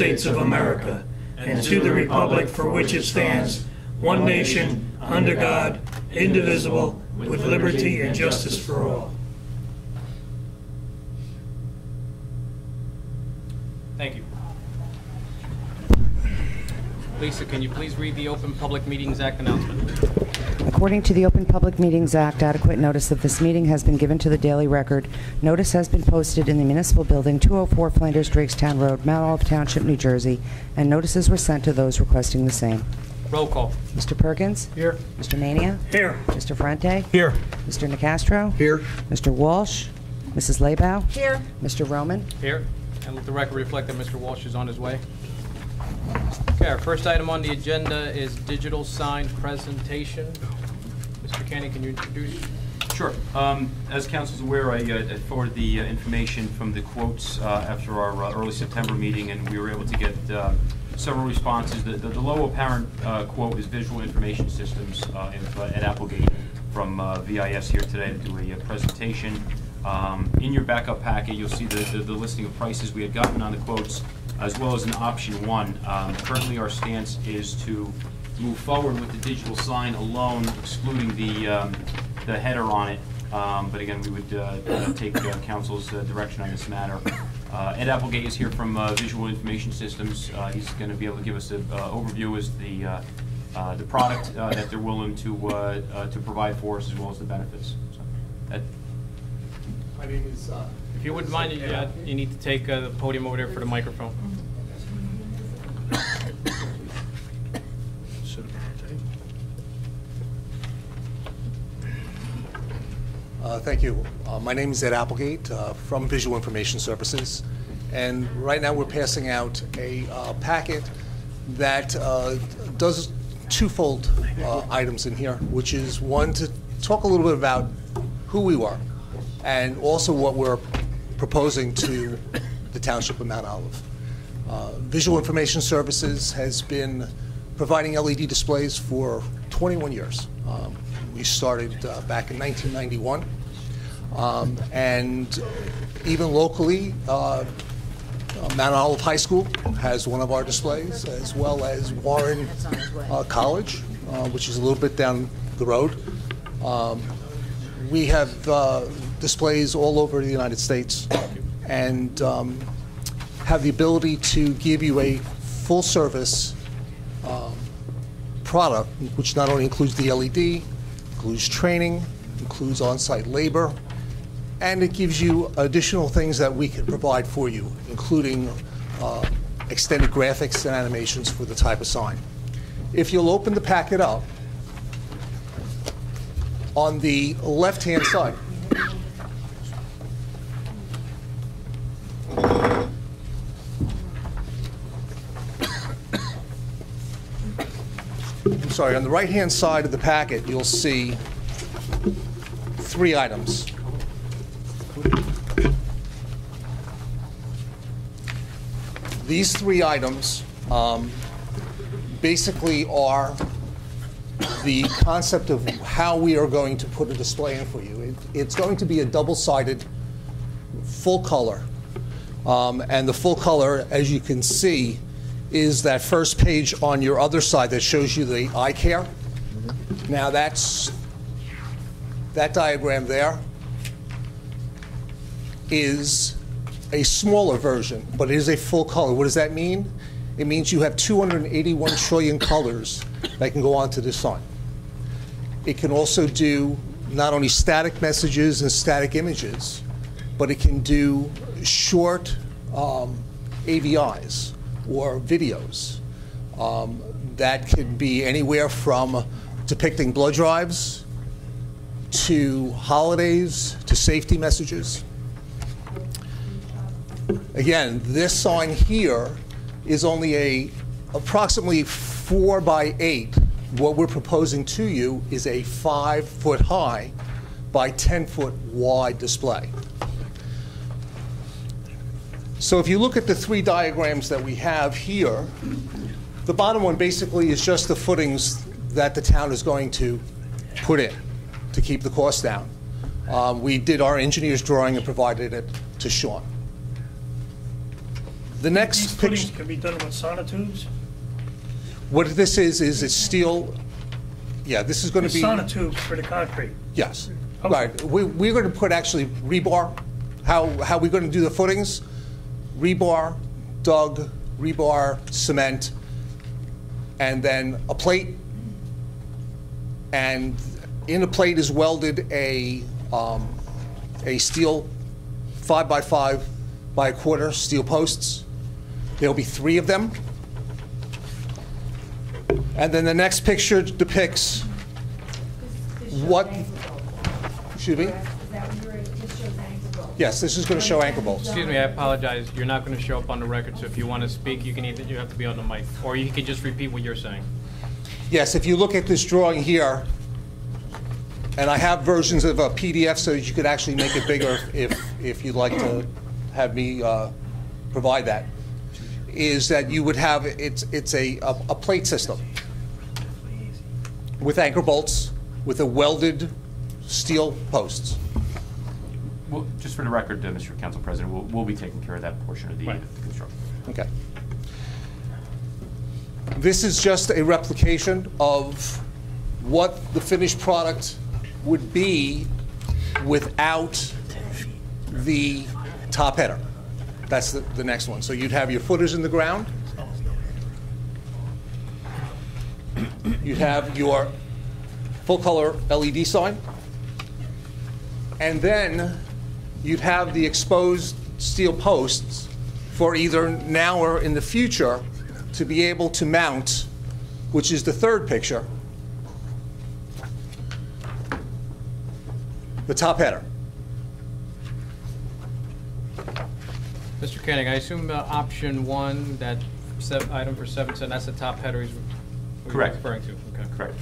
States of America, and to the republic for which it stands, one nation, under God, indivisible, with liberty and justice for all. Thank you. Lisa, can you please read the Open Public Meetings Act announcement? According to the Open Public Meetings Act, adequate notice of this meeting has been given to the Daily Record. Notice has been posted in the Municipal Building, 204 Flanders Drakestown Road, Mount Olive Township, New Jersey, and notices were sent to those requesting the same. Roll call. Mr. Perkins? Here. Mr. Mania? Here. Mr. Ferrante? Here. Mr. Nicastro? Here. Mr. Walsh? Mrs. Labow? Here. Mr. Roman? Here. And let the record reflect that Mr. Walsh is on his way. Okay, our first item on the agenda is digital sign presentation. Mr. Kenny, can you introduce? Sure. As council is aware, I forwarded the information from the quotes after our early September meeting, and we were able to get several responses. The low apparent quote is Visual Information Systems at Applegate from VIS here today to do a presentation. In your backup packet, you'll see the listing of prices we had gotten on the quotes, as well as an option one. Currently, our stance is to move forward with the digital sign alone, excluding the header on it. But again, we would take council's direction on this matter. Ed Applegate is here from Visual Information Systems. He's going to be able to give us an overview as the product that they're willing to provide for us, as well as the benefits. So, Ed. My name is. If you wouldn't mind, you need to take the podium over there for the microphone. Thank you. My name is Ed Applegate from Visual Information Services, and right now we're passing out a packet that does twofold items in here, which is one, to talk a little bit about who we are and also what we're proposing to the Township of Mount Olive. Visual Information Services has been providing LED displays for 21 years. We started back in 1991, and even locally, Mount Olive High School has one of our displays, as well as Warren College, which is a little bit down the road. We have displays all over the United States, and have the ability to give you a full-service product, which not only includes the LED, includes training, includes on-site labor, and it gives you additional things that we can provide for you, including extended graphics and animations for the type of sign. If you'll open the packet up, on the left-hand side, on the right-hand side of the packet, you'll see 3 items. These 3 items basically are the concept of how we are going to put a display in for you. It's going to be a double-sided full color. And the full color, as you can see, is that first page on your other side that shows you the eye care. Now that diagram there is a smaller version, but it is a full color. What does that mean? It means you have 281 trillion colors that can go onto this sign. It can also do not only static messages and static images, but it can do short AVIs or videos that can be anywhere from depicting blood drives to holidays to safety messages. Again, this sign here is only approximately 4 by 8. What we're proposing to you is a 5-foot high by 10-foot wide display. So if you look at the 3 diagrams that we have here, the bottom one basically is just the footings that the town is going to put in to keep the cost down. We did our engineer's drawing and provided it to Sean. The next These picture, footings can be done with sonotubes? what this is it's steel, yeah, this is going to be, Sonotubes for the concrete. yes. Okay. Right, we're going to put actually rebar. How we're going to do the footings? Rebar, dug, rebar, cement, and then a plate. And in the plate is welded a steel 5x5 by a quarter steel posts. There'll be 3 of them. And then the next picture depicts what, excuse me? Yes, this is going to show anchor bolts. Excuse me, I apologize. You're not going to show up on the record, so if you want to speak, you have to be on the mic, or you can just repeat what you're saying. Yes, if you look at this drawing here, and I have versions of a PDF so that you could actually make it bigger if you'd like to have me provide that, is that you would have, it's a plate system with anchor bolts, with a welded steel posts. Well, just for the record, Mr. Council President, we'll be taking care of that portion of the construction. Okay. This is just a replication of what the finished product would be without the top header. That's the next one. So you'd have your footers in the ground. You'd have your full-color LED sign. And then you'd have the exposed steel posts for either now or in the future to be able to mount, which is the third picture, the top header. Mr. Koenig, I assume option 1, that item for 7 cents, that's the top header he's Correct. referring to? Okay. Correct.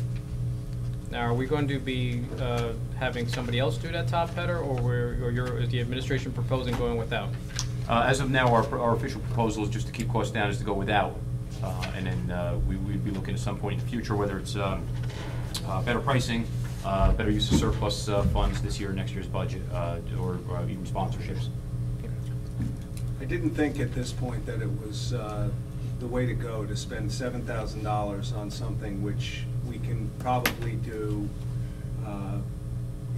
Now, are we going to be having somebody else do that top header, or is the administration proposing going without? As of now, our official proposal is just to keep costs down, is to go without. And then we'd be looking at some point in the future, whether it's better pricing, better use of surplus funds this year, next year's budget, or even sponsorships. I didn't think at this point that it was the way to go to spend $7,000 on something which we can probably do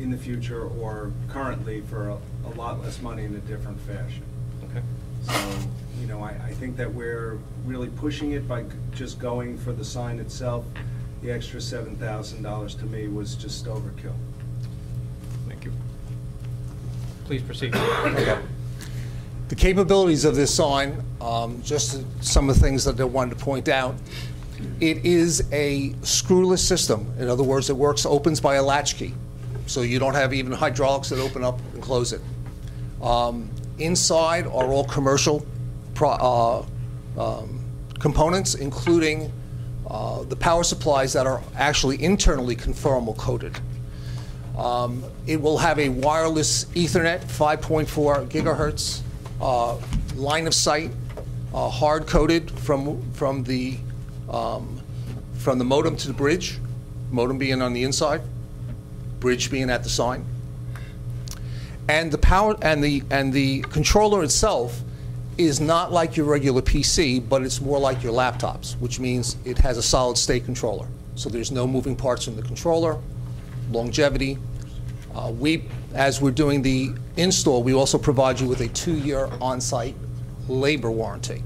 in the future or currently for a lot less money in a different fashion. Okay. So, you know, I think that we're really pushing it by just going for the sign itself. The extra $7,000 to me was just overkill. Thank you. Please proceed. Okay. The capabilities of this sign, just some of the things that I wanted to point out. It is a screwless system. In other words, it opens by a latch key. So you don't have even hydraulics that open up and close it. Inside are all commercial components, including the power supplies that are actually internally conformal coated. It will have a wireless Ethernet, 5.4 gigahertz, line of sight, hard coded from the modem to the bridge, modem being on the inside, bridge being at the sign. And the power and the controller itself is not like your regular PC, but it's more like your laptops, which means it has a solid state controller. So there's no moving parts in the controller, longevity. As we're doing the install, we also provide you with a 2-year on-site labor warranty.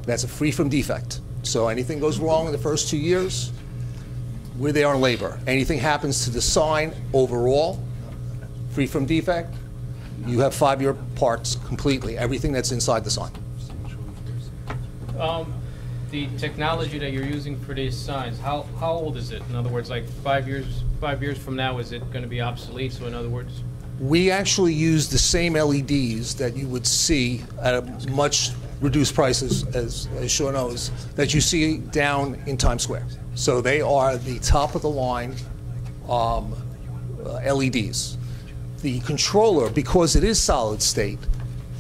That's a free from defect. So anything goes wrong in the first 2 years, we're there on labor. Anything happens to the sign overall, free from defect, you have 5-year parts completely, everything that's inside the sign. The technology that you're using for these signs, how old is it? In other words, like 5 years from now, is it going to be obsolete? So in other words? We actually use the same LEDs that you would see at a much reduced prices, as Sean knows, that you see down in Times Square. So they are the top of the line LEDs. The controller, because it is solid state,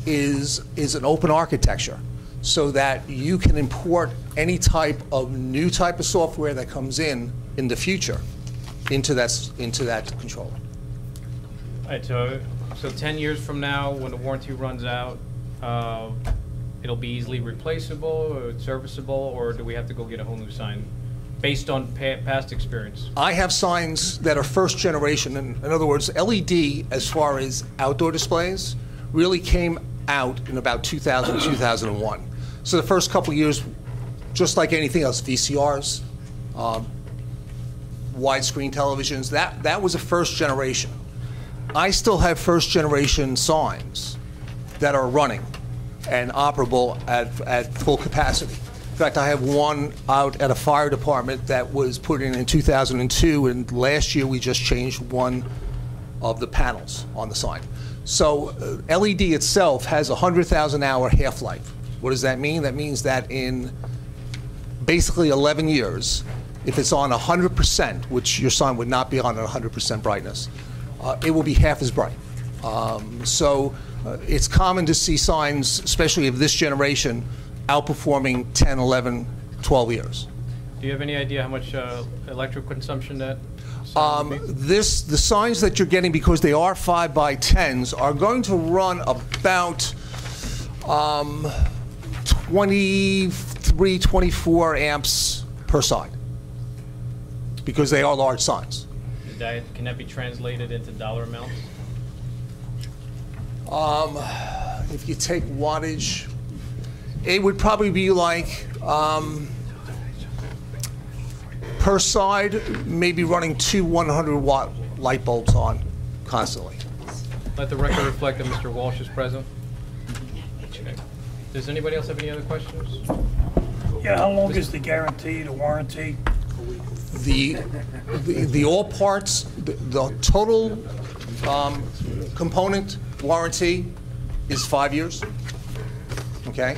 is an open architecture, so that you can import any type of new type of software that comes in the future into that controller. All right, so 10 years from now, when the warranty runs out, it'll be easily replaceable or serviceable, or do we have to go get a whole new sign based on past experience? I have signs that are first generation. In other words, LED, as far as outdoor displays, really came out in about 2000, 2001. So the first couple years, just like anything else, VCRs, widescreen televisions, that was a first generation. I still have first generation signs that are running and operable at full capacity. In fact, I have one out at a fire department that was put in 2002, and last year we just changed one of the panels on the sign. So LED itself has a 100,000-hour half-life. What does that mean? That means that in basically 11 years, if it's on 100%, which your sign would not be on at 100% brightness, it will be half as bright. It's common to see signs, especially of this generation, outperforming 10, 11, 12 years. Do you have any idea how much electric consumption that sign would be? The signs that you're getting, because they are 5x10s, are going to run about 23, 24 amps per side, because they are large signs. Can that be translated into dollar amounts? If you take wattage, it would probably be like, per side, maybe running 2 100-watt light bulbs on constantly. Let the record reflect that Mr. Walsh is present. Okay. Does anybody else have any other questions? Yeah, how long is the guarantee, the warranty? The all parts, the total component warranty is 5 years, okay?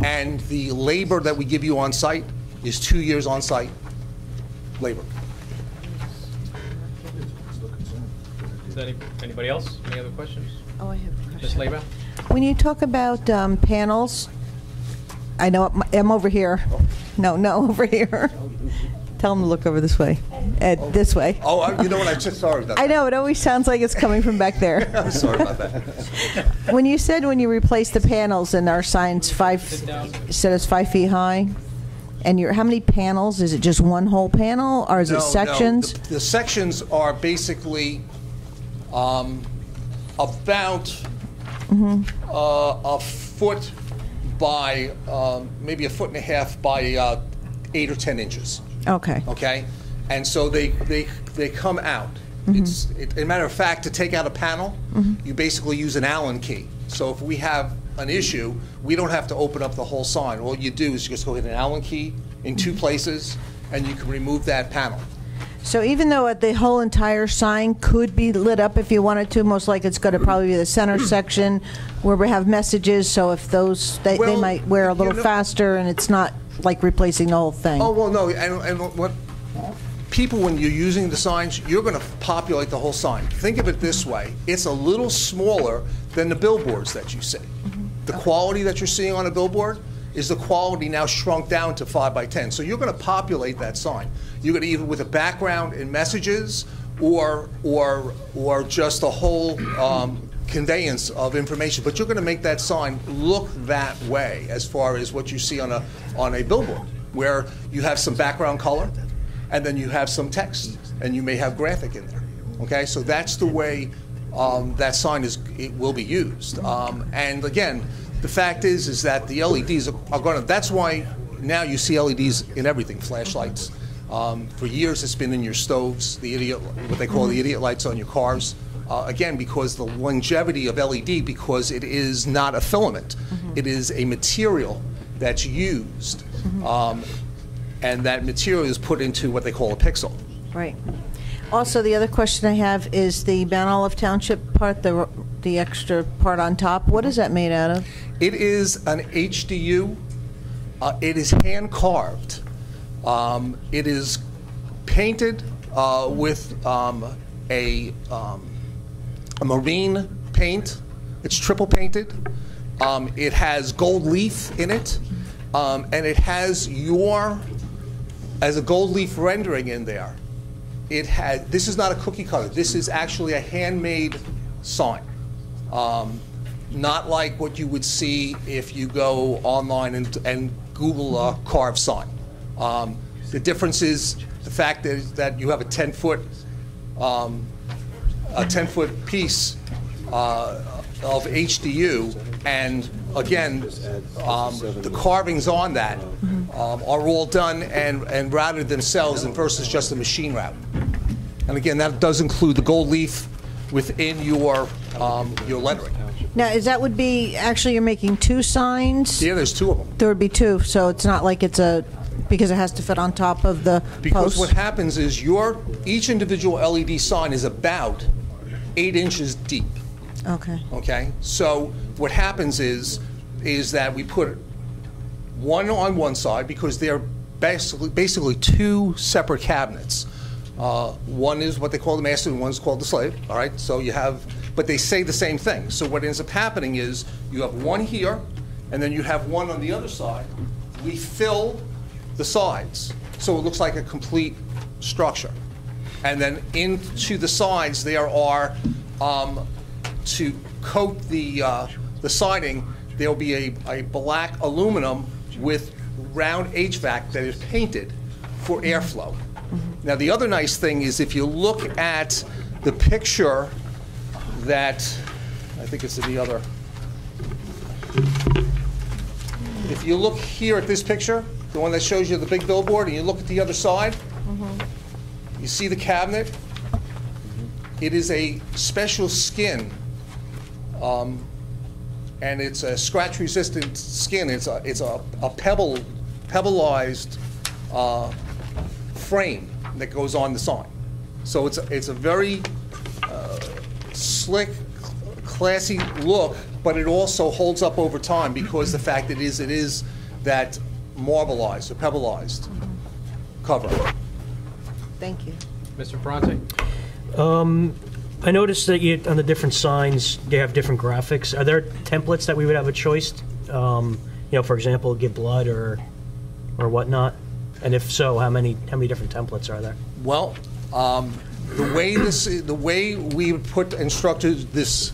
And the labor that we give you on site is 2 years on site labor. Is that anybody else? Any other questions? Oh, I have a question. Ms. Leba? When you talk about panels, I know I'm over here. No, over here. Tell them to look over this way. This way. Oh, you know what? I'm just sorry about that. I know, it always sounds like it's coming from back there. I'm sorry about that. When you said when you replace the panels and our sign's said it's 5 feet high, and how many panels? Is it just one whole panel, or is it sections? No. The sections are basically about a foot by maybe a foot and a half by 8 or 10 inches. Okay. Okay, and so they come out. As a matter of fact, to take out a panel, you basically use an Allen key. So if we have an issue, we don't have to open up the whole sign. All you do is you just go hit an Allen key in 2 places, and you can remove that panel. So even though the whole entire sign could be lit up if you wanted to, most likely it's going to probably be the center section where we have messages. So if those they might wear a little faster, and it's not like replacing the whole thing. Oh well, no, and what people, when you're using the signs, you're going to populate the whole sign. Think of it this way: it's a little smaller than the billboards that you see. The quality that you're seeing on a billboard is the quality now shrunk down to 5 by 10. So you're going to populate that sign. You're going to either with a background in messages or just a whole conveyance of information. But you're going to make that sign look that way as far as what you see on a billboard, where you have some background color, and then you have some text, and you may have graphic in there. Okay, so that's the way that sign will be used. And again, the fact is that the LEDs are going to. That's why now you see LEDs in everything, flashlights. For years, it's been in your stoves, what they call the idiot lights on your cars. Again, because the longevity of LED, because it is not a filament, it is a material that's used, and that material is put into what they call a pixel. Right. Also, the other question I have is the Mount Olive Township part, the extra part on top. What is that made out of? It is an HDU. It is hand carved. It is painted with a marine paint. It's triple painted. It has gold leaf in it, and it has as a gold leaf rendering in there. This is not a cookie cutter. This is actually a handmade sign. not like what you would see if you go online and Google a carved sign. The difference is the fact that you have a 10-foot piece of HDU, and again, the carvings on that are all done and routed themselves versus just a machine route. And again, that does include the gold leaf within your lettering. Now, would be, actually, you're making 2 signs? Yeah, there's 2 of them. There would be 2, so it's not like it's because it has to fit on top of the Because post? what happens is each individual LED sign is about 8 inches deep. Okay. Okay? So what happens is that we put one on one side because they're basically 2 separate cabinets. One is what they call the master and one's called the slave. All right? So you have, but they say the same thing. So what ends up happening is you have one here, and then you have one on the other side. We fill the sides, so it looks like a complete structure. And then into the sides there are, to coat the siding, there will be a black aluminum with round HVAC that is painted for airflow. Now the other nice thing is if you look at the picture that, I think it's in the other, if you look here at this picture, the one that shows you the big billboard, and you look at the other side, you see the cabinet. It is a special skin, and it's a scratch-resistant skin. It's a pebbleized frame that goes on the sign. So it's a very slick, classy look, but it also holds up over time because the fact it is that marbleized or pebbleized cover. Thank you. Mr. Bronte? I noticed that on the different signs, they have different graphics. Are there templates that we would have a choice, for example, give blood or whatnot? And if so, how many different templates are there? Well, the way we instructed this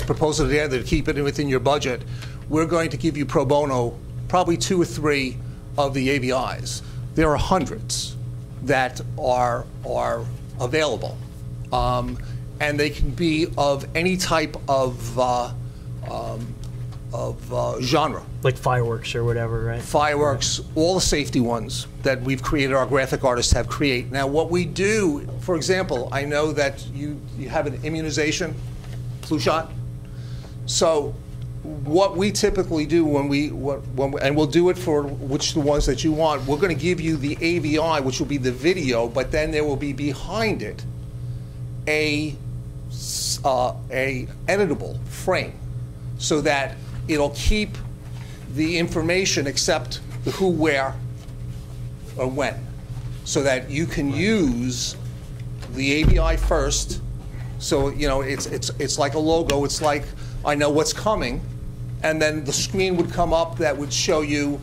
proposal together to keep it within your budget, we're going to give you pro bono probably 2 or 3 of the ABIs. There are hundreds that are available, and they can be of any type of genre. Like fireworks or whatever, right? Fireworks, all the safety ones that we've created, our graphic artists have created. Now, what we do, for example, I know that you have an immunization, flu shot. So what we typically do and we'll do it for the ones that you want, we're going to give you the AVI, which will be the video, but then there will be behind it a editable frame so that it'll keep the information except the who, where, or when, so that you can use the ABI first. So it's like a logo. It's like I know what's coming, and then the screen would come up that would show you,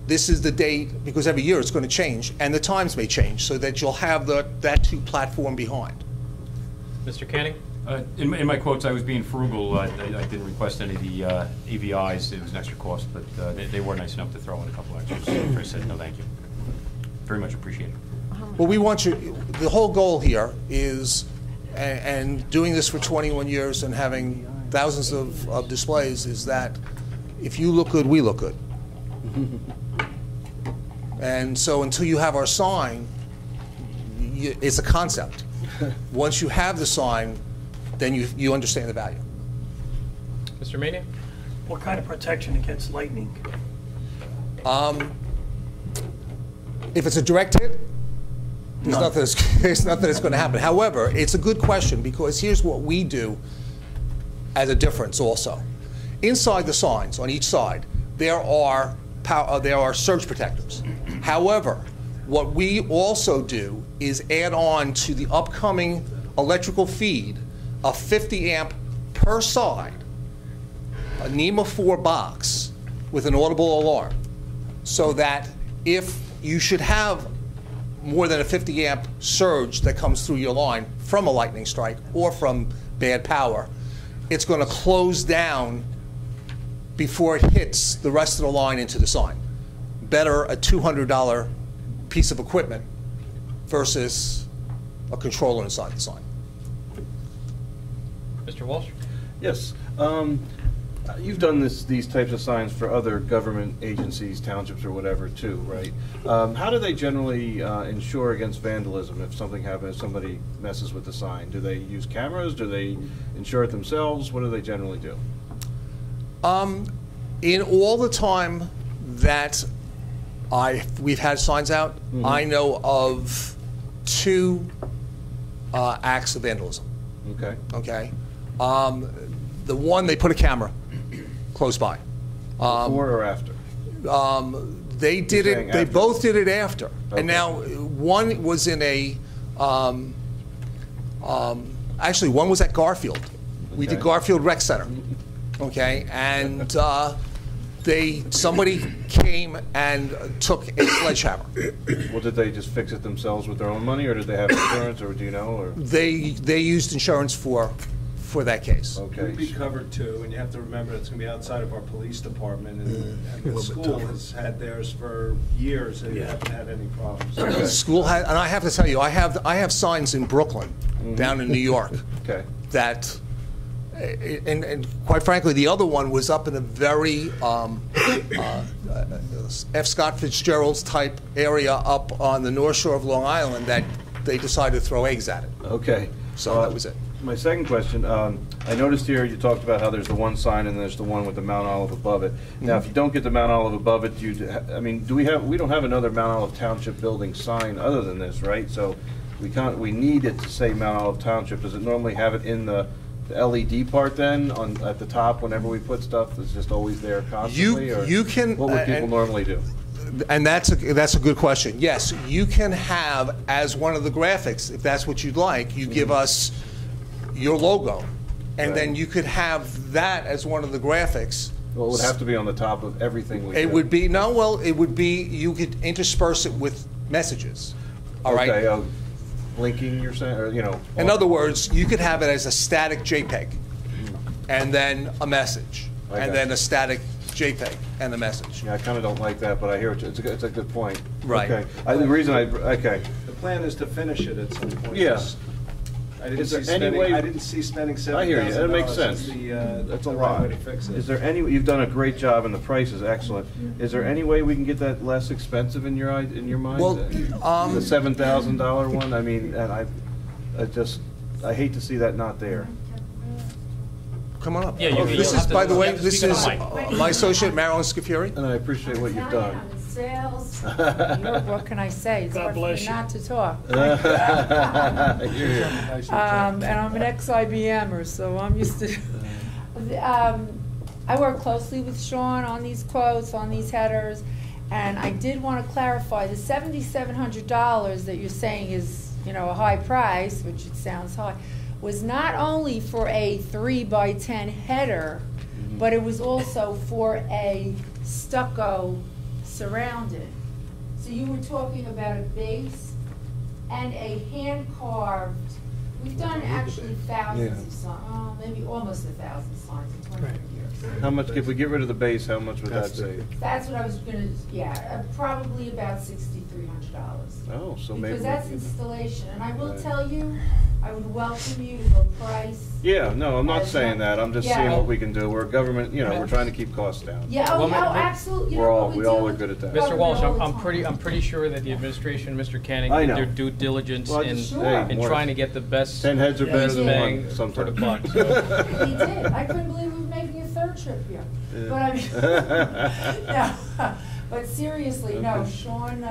this is the date, because every year it's going to change, and the times may change, so that you'll have that 2 platform behind. Mr. Canning? In my quotes, I was being frugal. I didn't request any of the AVIs. It was an extra cost, but they were nice enough to throw in a couple extras. So I said, no, thank you. Very much appreciated. Well, we want you, the whole goal here is, and doing this for 21 years and having thousands of displays, is that if you look good, we look good. And so until you have our sign, it's a concept. Once you have the sign, then you understand the value. Mr. Mania? What kind of protection against lightning? If it's a direct hit, there's nothing that's going to happen. However, it's a good question because here's what we do as a difference also. Inside the signs, on each side, there are surge protectors. However, what we also do is add on to the upcoming electrical feed a 50 amp per side, a NEMA 4 box with an audible alarm, so that if you should have more than a 50 amp surge that comes through your line from a lightning strike or from bad power, it's going to close down before it hits the rest of the line into the sign. Better a $200 piece of equipment versus a controller inside the sign. Mr. Walsh? Yes. You've done these types of signs for other government agencies, townships, or whatever, too, right? How do they generally ensure against vandalism if something happens, if somebody messes with the sign? Do they use cameras? Do they insure it themselves? What do they generally do? In all the time that we've had signs out, I know of 2 acts of vandalism. Okay. Okay. The one, they put a camera close by. Before or after? They did You're it. saying They after. both did it after. Okay. And now one was in a. Actually, one was at Garfield. We did Okay. Garfield Rec Center. Okay, and somebody came and took a sledgehammer. Well, did they just fix it themselves with their own money, or did they have insurance, or do you know? Or They used insurance for that case. okay. Would be covered too, and you have to remember it's going to be outside of our police department, and the school has had theirs for years, and haven't had any problems. The school had, and I have to tell you, I have signs in Brooklyn, down in New York, Okay. that, and quite frankly, the other one was up in a very F. Scott Fitzgerald's type area up on the North Shore of Long Island that they decided to throw eggs at it. Okay. So that was it. My second question, I noticed here you talked about how there's the one sign and there's the one with the Mount Olive above it. Now, if you don't get the Mount Olive above it, we don't have another Mount Olive Township building sign other than this, right? So we need it to say Mount Olive Township. Does it normally have it in the LED part then at the top whenever we put stuff? It's just always there constantly? You can. What would people normally do? And that's a good question. Yes, you can have as one of the graphics, if that's what you'd like, you give us your logo, and then you could have that as one of the graphics. Well, it would have to be on the top of everything we do. It would be, it would be, you could intersperse it with messages, all right? Okay, blinking, you're saying, or, In other words, you could have it as a static JPEG, and then a message, I and got then you. a static JPEG and the message. Yeah, I kind of don't like that, but I hear it's a good point. Right. Okay. Okay. The plan is to finish it at some point. Yeah. I didn't Is there see any spending, way- I didn't see spending $7,000. I hear you. That makes sense. That's a the lot. right way to fix it. Is there any? You've done a great job, and the price is excellent. Is there any way we can get that less expensive in your mind? Well, the $7,000 one. I mean, and I hate to see that not there. Come on up. Yeah, you- This you'll is, have to- by the you way, have to this speak is on the mic. my associate, Marilyn Scafuri. And I appreciate what you've done. I'm in sales. What can I say? It's God hard for bless me you. not to talk. I hear you. And I'm an ex-IBMer, so I'm used to. I work closely with Sean on these quotes, on these headers, and I did want to clarify the $7,700 that you're saying is, a high price, which it sounds high, was not only for a 3x10 header, but it was also for a stucco surrounded. So you were talking about a base and a hand-carved. We've done actually thousands of signs, maybe almost 1,000 signs in 20 years. How much? If we get rid of the base, how much would that save? That's what I was gonna, probably about $6,300. Oh, so maybe. Because that's we- installation, and I will Right. tell you, I would welcome you to go price. Yeah, no, I'm not saying that. I'm just Yeah. seeing what we can do. We're a government, we're trying to keep costs down. Yeah, Well, absolutely. You We're know all- what we do? all are good at that. Mr. Walsh, All the I'm time. pretty sure that the administration, Mr. Canning, I did know. their due diligence Well, I in just- hey, trying to get the best 10 heads are better best than bang one for the sometimes. buck. So. He did. I couldn't believe we were making a third trip here. But I mean, no. But seriously, no. Okay. Sean,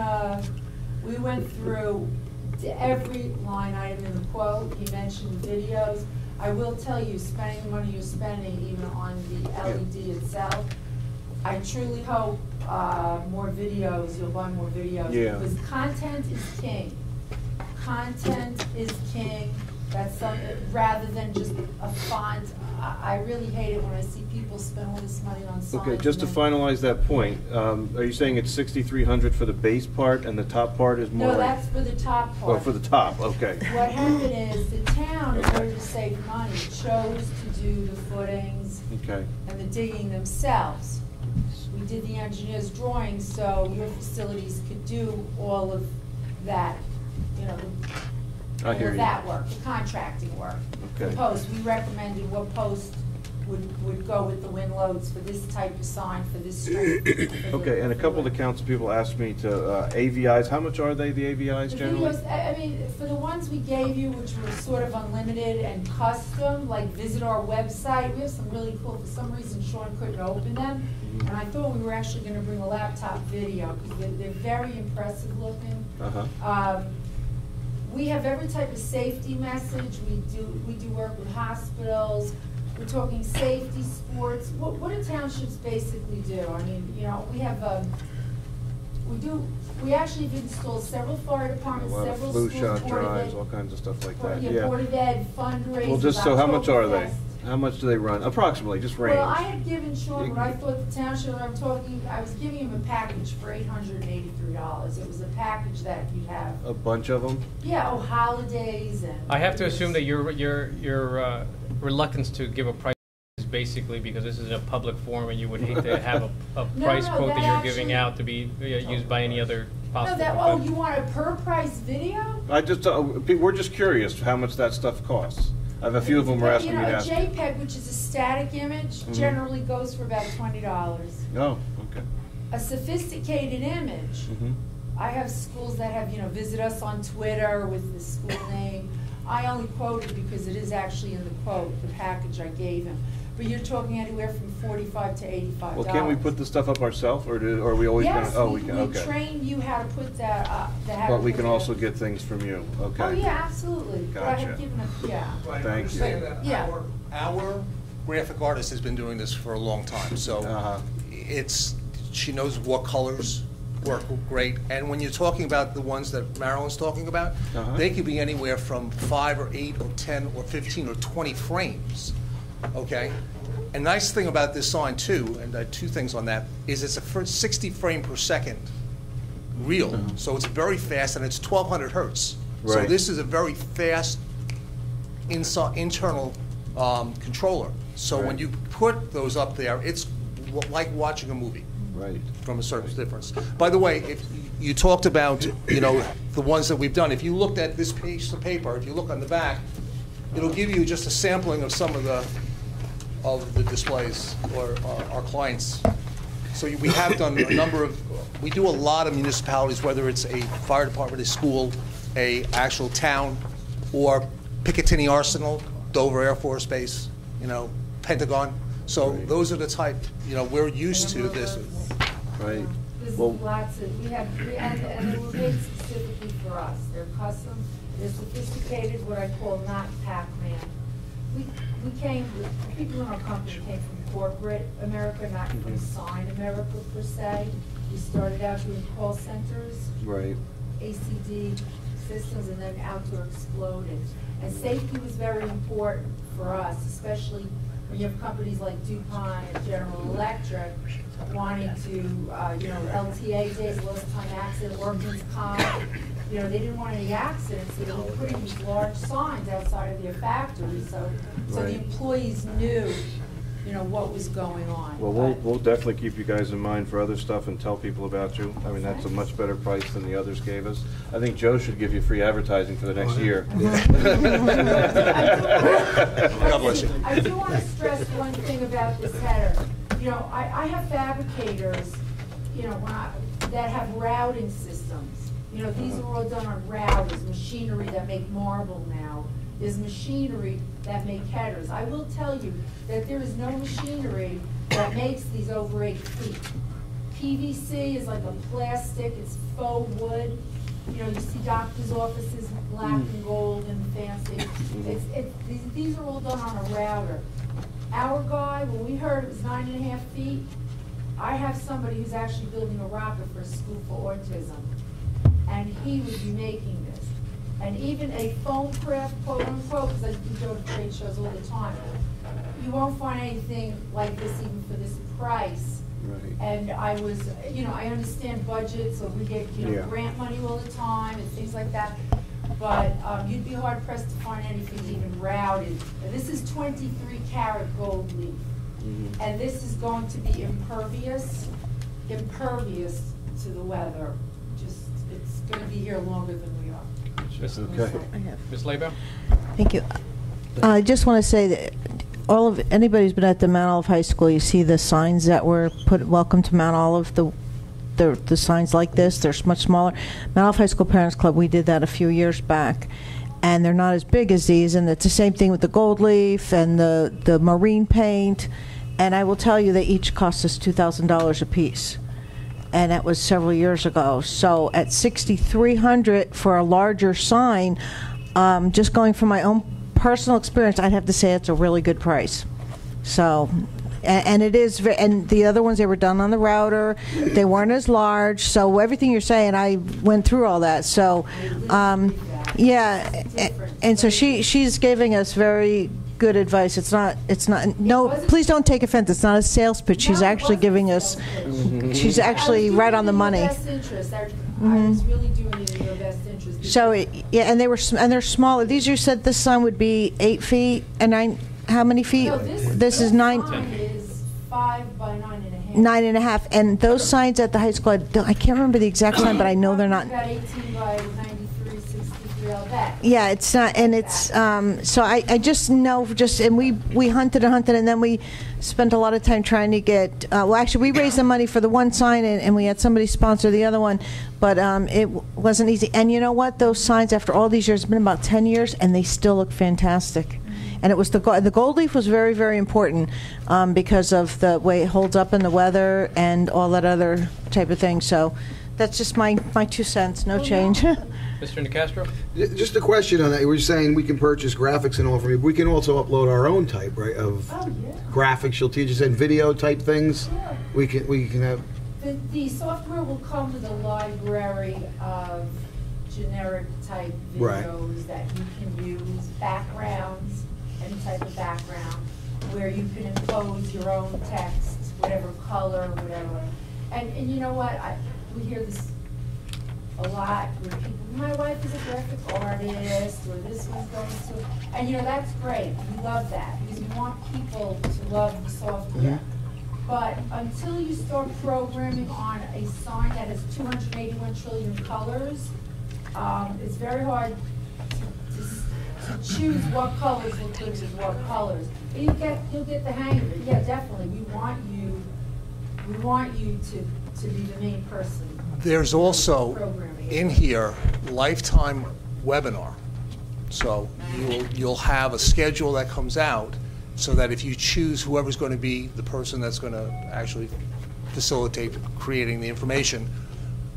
we went through every line item in the quote. He mentioned videos. I will tell you, spending the money you're spending, even on the LED itself, I truly hope more videos. You'll buy more videos Yeah. because content is king. Content is king. That's something, rather than just a font. I really hate it when I see people spend all this money on signs. Okay, just to and then- finalize that point, are you saying it's 6,300 for the base part and the top part is more No, like? that's for the top Oh, part. for the top, okay. What happened is the town, in order to save money, chose to do do the footings Okay. and the digging themselves. We did the engineer's drawings, so your facilities could do all of that, you know, I hear you. that work, the contracting work. Okay. The post, we recommended what post would go with the wind loads for this type of sign, for this street. Okay, and a couple of the council people asked me to, AVIs, how much are they, the AVIs The generally? videos, I mean, for the ones we gave you, which were sort of unlimited and custom, like visit our website, we have some really cool, for some reason Sean couldn't open them. And I thought we were actually gonna bring a laptop video, because they're very impressive looking. Uh-huh. We have every type of safety message, we do work with hospitals, we're talking safety, sports, what do townships basically do? I mean, you know, we have, we actually have installed several fire A departments, lot of several flu schools, shot Board of drives, Ed- all kinds of stuff like that, Yeah, yeah. Board of Ed fundraisers. Well, just so, how much are they? Oktoberfest. How much do they run? Approximately, just range. Well, I had given Sean what I thought the township, I was giving him a package for $883. It was a package that you'd have, A bunch of them? yeah, holidays and. I have to assume that your reluctance to give a price is basically because this is a public forum and you would hate to have a No, price no, quote that that you're giving actually- out to be used by any other No, possible. oh, you want a per price video? I just, we're just curious how much that stuff costs. I have a few of them were asking me to ask. You know, a JPEG, which is a static image, generally goes for about $20. Oh, okay. A sophisticated image, Mhm. I have schools that have, you know, visit us on Twitter with the school name. I only quote it because it is actually in the quote, the package I gave him. But you're talking anywhere from $45 to $85. Well, can't we put the stuff up ourselves, or are we always gonna? Yes, Oh, we we can, okay. train you how to put that up. But we can also get things from you, okay. Oh, yeah, absolutely. But I Gotcha. have given a, yeah. Right, Thank understand you. that Yeah. Our graphic artist has been doing this for a long time, so Uh-huh. she knows what colors work great. And when you're talking about the ones that Marilyn's talking about, Uh-huh. they could be anywhere from 5 or 8 or 10 or 15 or 20 frames, okay? A nice thing about this sign too, and two things on that, is it's a 60 frame per second reel, so it's very fast and it's 1200 hertz. So Right. this is a very fast internal controller. So when Right. you put those up there, it's like watching a movie Right. from a certain difference. By the way, if you talked about, you know, the ones that we've done, if you looked at this piece of paper, if you look on the back, it'll give you just a sampling of some of the displays or our clients. So we have done a number of, we do a lot of municipalities, whether it's a fire department, a school, a actual town, or Picatinny Arsenal, Dover Air Force Base, you know, Pentagon. So Right. those are the type, you know, we're used to this. Right. There's Well, lots of, and they were made specifically for us. They're custom, they're sophisticated, what I call not Pac-Man. We came, the people in our company came from corporate America, not from sign America per se. We started out doing call centers, right. ACD systems, and then outdoor exploded. And safety was very important for us, especially when you have companies like DuPont and General Electric wanting to, you know, LTA days, lost time accident, workman's comp. You know, they didn't want any accidents, so they were putting these large signs outside of their factories, so the Right. employees knew, you know, what was going on. Well, But- we'll definitely keep you guys in mind for other stuff and tell people about you. I mean, that's a much better price than the others gave us. I think Joe should give you free advertising for the next year. God bless you. I do want to stress one thing about this header. You know, I have fabricators, you know, that have routing systems. You know, these are all done on routers, machinery that make marble now. There's machinery that make headers. I will tell you that there is no machinery that makes these over 8 feet. PVC is like a plastic, it's faux wood. You know, you see doctors' offices, black and gold and fancy. These are all done on a router. Our guy, when we heard it was 9.5 feet, I have somebody who's actually building a rocket for a school for autism, and he would be making this. And even a foam craft, quote unquote, because I do go to trade shows all the time, you won't find anything like this even for this price. Right. And I was, you know, I understand budgets, so we get, you know, Yeah. grant money all the time and things like that. but you'd be hard pressed to find anything even routed. And this is 23 karat gold leaf. And this is going to be impervious to the weather. Just, it's going to be here longer than we are. Okay. Ms. Labo? Thank you. I just want to say that anybody who's been at the Mount Olive High School, you see the signs that were put, welcome to Mount Olive, the signs like this, they're much smaller. Mount Olive High School Parents Club, we did that a few years back, and they're not as big as these, and it's the same thing with the gold leaf and the marine paint, and I will tell you they each cost us $2,000 a piece, and that was several years ago. So at $6,300 for a larger sign, just going from my own personal experience, I'd have to say it's a really good price. So, and it is, and the other ones, they were done on the router. They weren't as large. So everything you're saying, I went through all that. So, yeah, and so she's giving us very good advice. It's not, no, please don't take offense. It's not a sales pitch. She's actually giving us, she's actually right on the money. I was really doing it in your best interest. So, yeah, and they're smaller. These, you said this sign would be 8 feet and 9, how many feet? No, this is 9. Sign is 5 by 9.5. 9.5. And those signs at the high school, I can't remember the exact sign, but I know they're not. About 18 by 93, 63, all that. Yeah, it's not, and it's, so I just know, and we hunted and then we spent a lot of time trying to get, well, actually, we raised the money for the one sign, and we had somebody sponsor the other one, but it wasn't easy. And you know what? Those signs, after all these years, it's been about 10 years, and they still look fantastic. And it was the gold leaf was very, very important because of the way it holds up in the weather and all that other type of thing. So that's just my 2 cents, no change. Mr. Nicastro? Just a question on that. You were saying we can purchase graphics and all from you. We can also upload our own type, right, of graphics you'll teach us and video type things. Sure. We can have. The software will come with a library of generic type videos that you can use, backgrounds, any type of background, where you can impose your own text, whatever color, whatever. And you know what? We hear this a lot with people. My wife is a graphic artist, or this one's going to, and you know, that's great. We love that because we want people to love the software. But until you start programming on a sign that has 281 trillion colors, it's very hard to choose what colors look good with what colors. And you'll get the hang of it. Yeah, definitely. We want you to be the main person. There's also in here lifetime webinar. So you'll have a schedule that comes out so that if you choose whoever's going to be the person that's going to actually facilitate creating the information,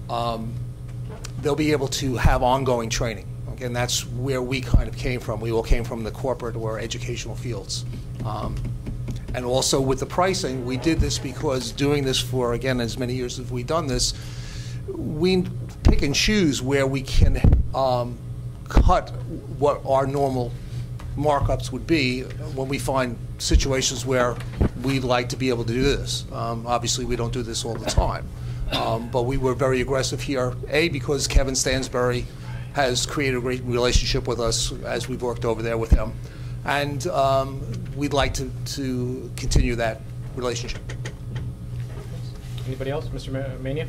they'll be able to have ongoing training. And that's where we kind of came from. We all came from the corporate or educational fields. And also with the pricing, we did this because doing this for, again, as many years as we've done this, we pick and choose where we can cut what our normal markups would be when we find situations where we'd like to be able to do this. Obviously, we don't do this all the time. But we were very aggressive here, A, because Kevin Stansberry has created a great relationship with us as we've worked over there with him. And we'd like to continue that relationship. Anybody else? Mr. Mania?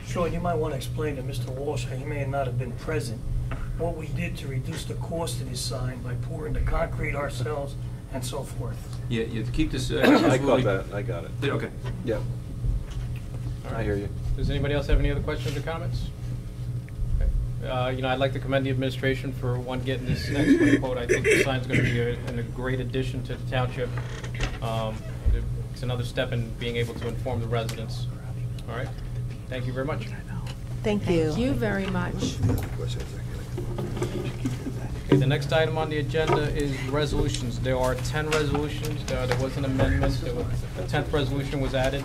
Sure, you might want to explain to Mr. Walsh, he may not have been present, what we did to reduce the cost of this sign by pouring the concrete ourselves and so forth. Yeah, to keep this. I got that. I got it. Okay. Yeah. I hear you. Does anybody else have any other questions or comments? Okay. I'd like to commend the administration for getting this next quote. I think the sign's going to be a great addition to the township. It's another step in being able to inform the residents. All right. Thank you very much. Thank you. Thank you very much. Okay, the next item on the agenda is resolutions. There are 10 resolutions. There was an amendment. A 10th resolution was added.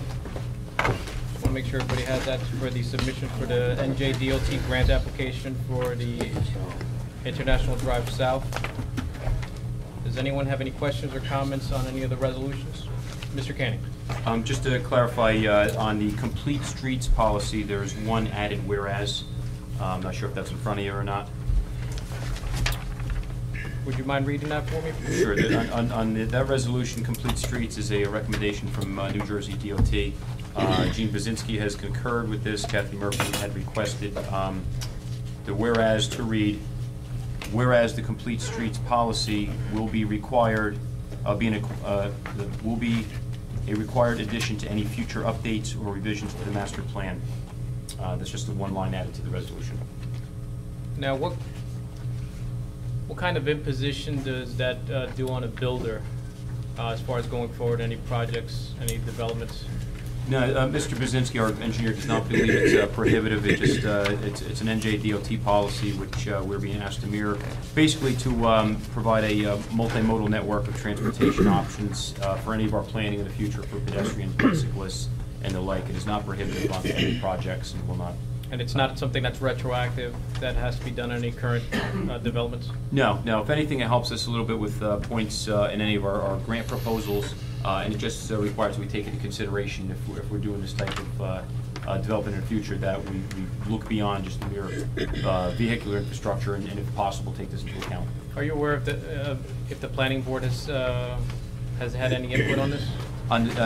I want to make sure everybody has that for the submission for the NJDOT grant application for the International Drive South. Does anyone have any questions or comments on any of the resolutions? Mr. Canning. Just to clarify, on the complete streets policy, there's one added whereas. I'm not sure if that's in front of you or not. Would you mind reading that for me? Sure. That resolution, Complete Streets, is a recommendation from New Jersey DOT. Gene Bazinski has concurred with this. Kathy Murphy had requested the whereas to read, whereas the Complete Streets policy will be required, will be a required addition to any future updates or revisions to the master plan. That's just the one line added to the resolution. Now, what kind of imposition does that do on a builder as far as going forward, any projects, any developments? No, Mr. Bazinski, our engineer, does not believe it's prohibitive. It just it's an NJDOT policy which we're being asked to mirror, basically to provide a multimodal network of transportation options for any of our planning in the future for pedestrians, bicyclists, and the like. It is not prohibitive on any projects and will not. And it's not something that's retroactive, that has to be done on any current developments? No. If anything, it helps us a little bit with points in any of our grant proposals, and it just requires we take into consideration if we're doing this type of development in the future, that we look beyond just the mere vehicular infrastructure and if possible, take this into account. Are you aware if the planning board has had any input on this?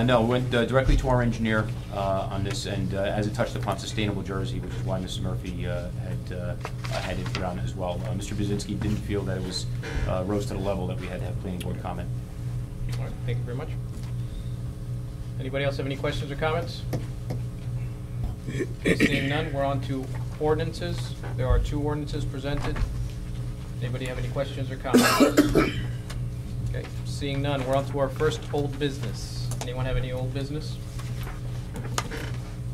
No, we went directly to our engineer on this, and as it touched upon Sustainable Jersey, which is why Mrs. Murphy had input on it as well. Mr. Bazinski didn't feel that it was rose to the level that we had to have planning board comment. All right, thank you very much. Anybody else have any questions or comments? Seeing none, we're on to ordinances. There are 2 ordinances presented. Anybody have any questions or comments? Okay, seeing none, we're on to our first old business. Anyone have any old business?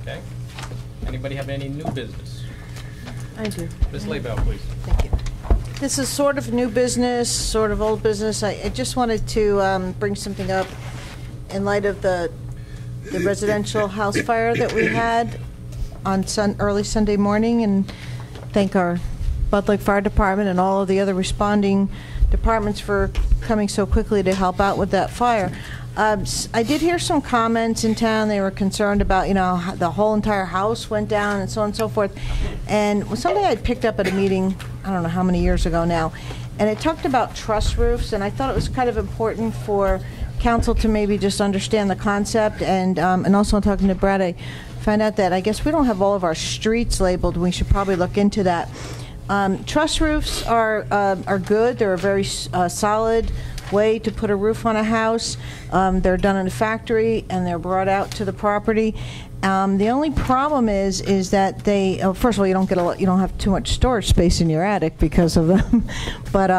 Okay. Anybody have any new business? I do. Ms. Laybell, please. Thank you. This is sort of new business, sort of old business. I just wanted to bring something up in light of the residential house fire that we had on early Sunday morning, and thank our Bud Lake Fire Department and all of the other responding departments for coming so quickly to help out with that fire. I did hear some comments in town. They were concerned about, the whole entire house went down and so on and so forth. And it was something I'd picked up at a meeting, I don't know how many years ago now, and it talked about truss roofs, and I thought it was kind of important for council to maybe just understand the concept, and also talking to Brad, I found out that I guess we don't have all of our streets labeled. We should probably look into that. Truss roofs are good. They're a very solid way to put a roof on a house. They're done in a factory and they're brought out to the property. The only problem is that they first of all, you don't have too much storage space in your attic because of them. But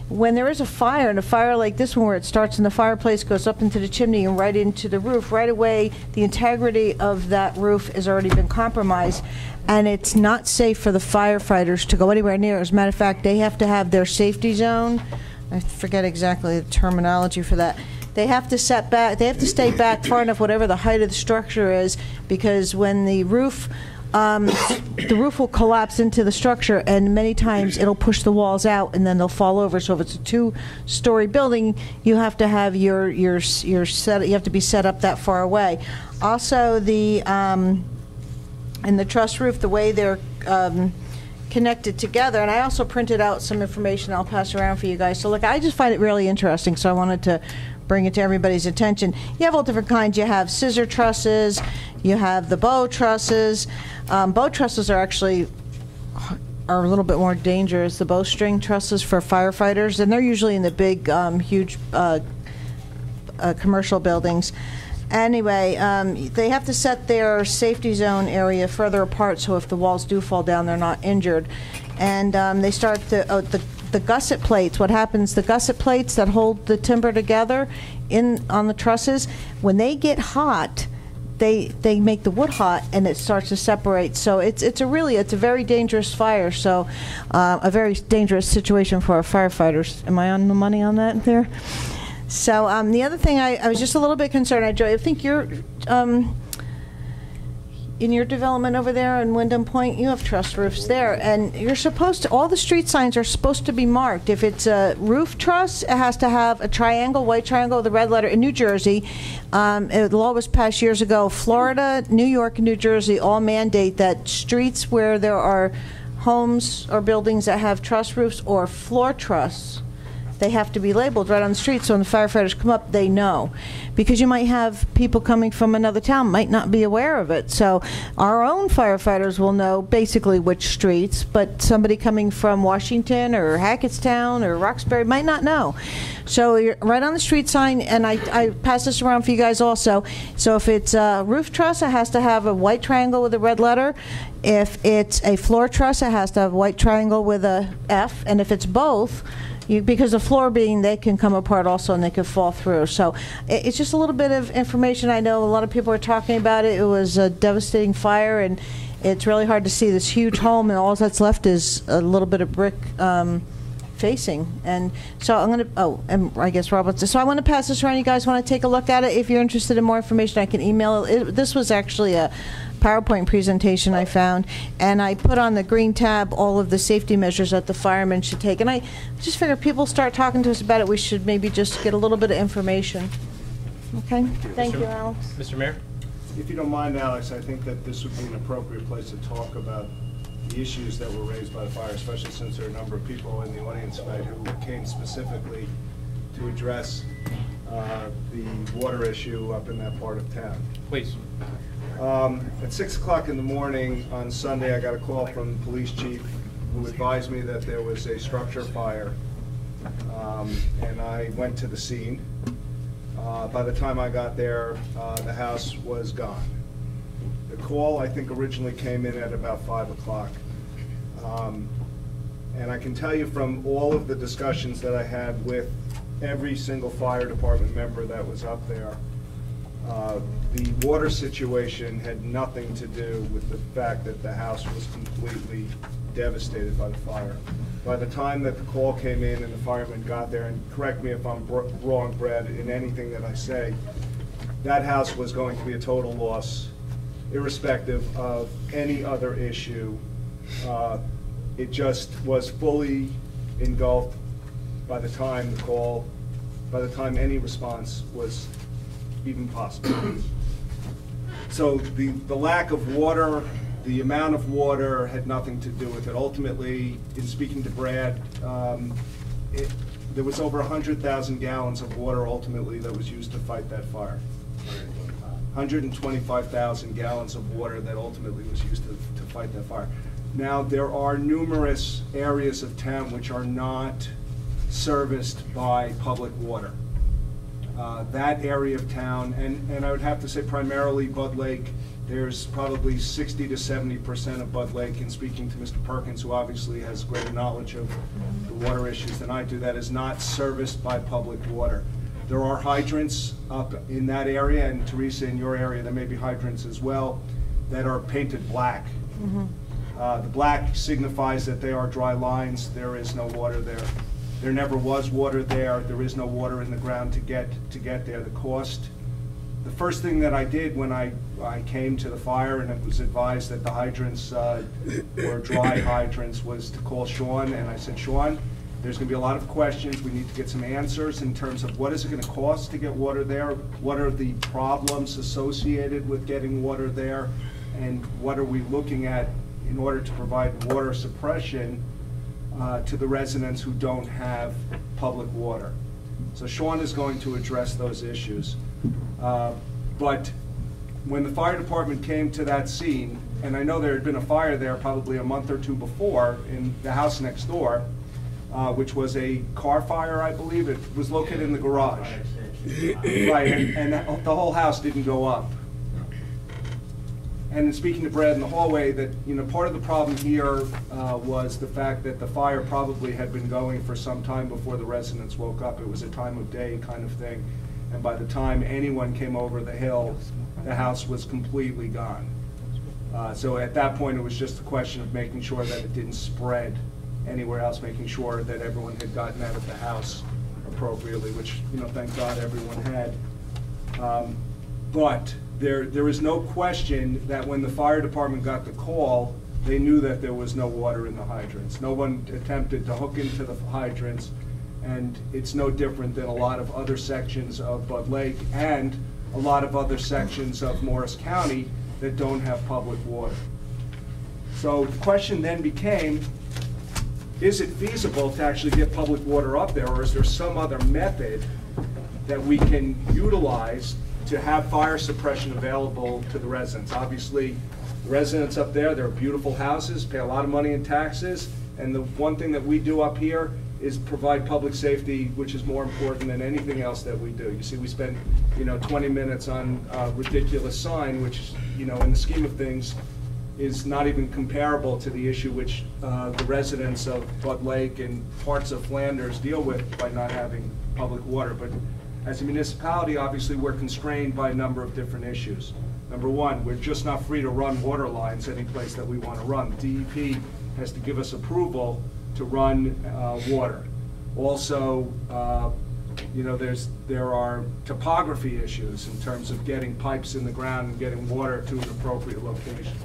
when there is a fire, and a fire like this one where it starts in the fireplace, goes up into the chimney and right into the roof, right away the integrity of that roof has already been compromised, and it's not safe for the firefighters to go anywhere near. As a matter of fact, they have to have their safety zone. I forget exactly the terminology for that. They have to set back. They have to stay back far enough, whatever the height of the structure is, because when the roof will collapse into the structure, and many times it'll push the walls out, and then they'll fall over. So if it's a 2-story building, you have to have your set. You have to be set up that far away. Also, in the truss roof, the way they're connected together, and I also printed out some information I'll pass around for you guys. So look, I just find it really interesting, so I wanted to bring it to everybody's attention. You have all different kinds. You have scissor trusses, you have the bow trusses. Bow trusses are actually a little bit more dangerous, the bowstring trusses for firefighters, and they're usually in the big, huge commercial buildings. Anyway, they have to set their safety zone area further apart so if the walls do fall down, they're not injured. And they start the gusset plates. What happens, the gusset plates that hold the timber together on the trusses, when they get hot, they make the wood hot and it starts to separate. So it's a very dangerous fire. So a very dangerous situation for our firefighters. Am I on the money on that there? So the other thing, I was just a little bit concerned. I think you're in your development over there in Wyndham Point, you have truss roofs there, and you're supposed to, all the street signs are supposed to be marked. If it's a roof truss, it has to have a triangle, white triangle with a red letter. In New Jersey, the law was passed years ago. Florida, New York, and New Jersey all mandate that streets where there are homes or buildings that have truss roofs or floor truss they have to be labeled right on the street, so when the firefighters come up, they know. Because you might have people coming from another town might not be aware of it. So our own firefighters will know basically which streets, but somebody coming from Washington or Hackettstown or Roxbury might not know. So you're right on the street sign, and I pass this around for you guys also. So if it's a roof truss, it has to have a white triangle with a red letter. If it's a floor truss, it has to have a white triangle with a F. And if it's both, because the floor beam, they can come apart also and they can fall through. So it's just a little bit of information. I know a lot of people are talking about it. It was a devastating fire, and it's really hard to see this huge home, and all that's left is a little bit of brick facing. And so I'm going to, and I guess Rob wants to, so I want to pass this around. You guys want to take a look at it? If you're interested in more information, I can email it. This was actually a PowerPoint presentation I found, and I put on the green tab all of the safety measures that the firemen should take. And I just figure if people start talking to us about it, we should maybe just get a little bit of information. Okay? Thank you, Alex. Mr. Mayor? If you don't mind, Alex, I think that this would be an appropriate place to talk about the issues that were raised by the fire, especially since there are a number of people in the audience tonight who came specifically to address the water issue up in that part of town. Please. At 6 o'clock in the morning on Sunday, I got a call from the police chief who advised me that there was a structure fire, and I went to the scene. By the time I got there, the house was gone. The call, I think, originally came in at about 5 o'clock. And I can tell you from all of the discussions that I had with every single fire department member that was up there, the water situation had nothing to do with the fact that the house was completely devastated by the fire. By the time that the call came in and the firemen got there, and correct me if I'm wrong, Brad, in anything that I say, that house was going to be a total loss, irrespective of any other issue. It just was fully engulfed by the time the call, by the time any response was even possible. So the lack of water, the amount of water had nothing to do with it. Ultimately, in speaking to Brad, there was over 100,000 gallons of water ultimately that was used to fight that fire. 125,000 gallons of water that ultimately was used to fight that fire. Now, there are numerous areas of town which are not serviced by public water. That area of town, and I would have to say primarily Bud Lake, there's probably 60 to 70% of Bud Lake, and speaking to Mr. Perkins, who obviously has greater knowledge of the water issues than I do, that is not serviced by public water. There are hydrants up in that area, and Teresa, in your area, there may be hydrants as well, that are painted black. Mm-hmm. The black signifies that they are dry lines. There is no water there. There never was water there. There is no water in the ground to get there. The cost. The first thing that I did when I came to the fire and it was advised that the hydrants were dry hydrants was to call Sean, and I said, Sean, there's going to be a lot of questions. We need to get some answers in terms of what is it going to cost to get water there, what are the problems associated with getting water there, and what are we looking at in order to provide water suppression to the residents who don't have public water. So Sean is going to address those issues. But when the fire department came to that scene, and I know there had been a fire there probably a month or two before in the house next door, which was a car fire, I believe. It was located in the garage. Right, and the whole house didn't go up. And in speaking to Brad in the hallway, that part of the problem here was the fact that the fire probably had been going for some time before the residents woke up. It was a time of day kind of thing. And by the time anyone came over the hill, the house was completely gone. So at that point, it was just a question of making sure that it didn't spread anywhere else, making sure that everyone had gotten out of the house appropriately, which, thank God everyone had. But there is no question that when the fire department got the call, they knew that there was no water in the hydrants. No one attempted to hook into the hydrants, and it's no different than a lot of other sections of Bud Lake and a lot of other sections of Morris County that don't have public water. So the question then became, is it feasible to actually get public water up there, or is there some other method that we can utilize to have fire suppression available to the residents? Obviously, the residents up there, they're beautiful houses, pay a lot of money in taxes, and the one thing that we do up here is provide public safety, which is more important than anything else that we do. You see, we spend, 20 minutes on a ridiculous sign, which, in the scheme of things, is not even comparable to the issue which the residents of Bud Lake and parts of Flanders deal with by not having public water. But as a municipality, obviously, we're constrained by a number of different issues. Number one, we're just not free to run water lines any place that we want to run. DEP has to give us approval to run water. Also, there are topography issues in terms of getting pipes in the ground and getting water to an appropriate location.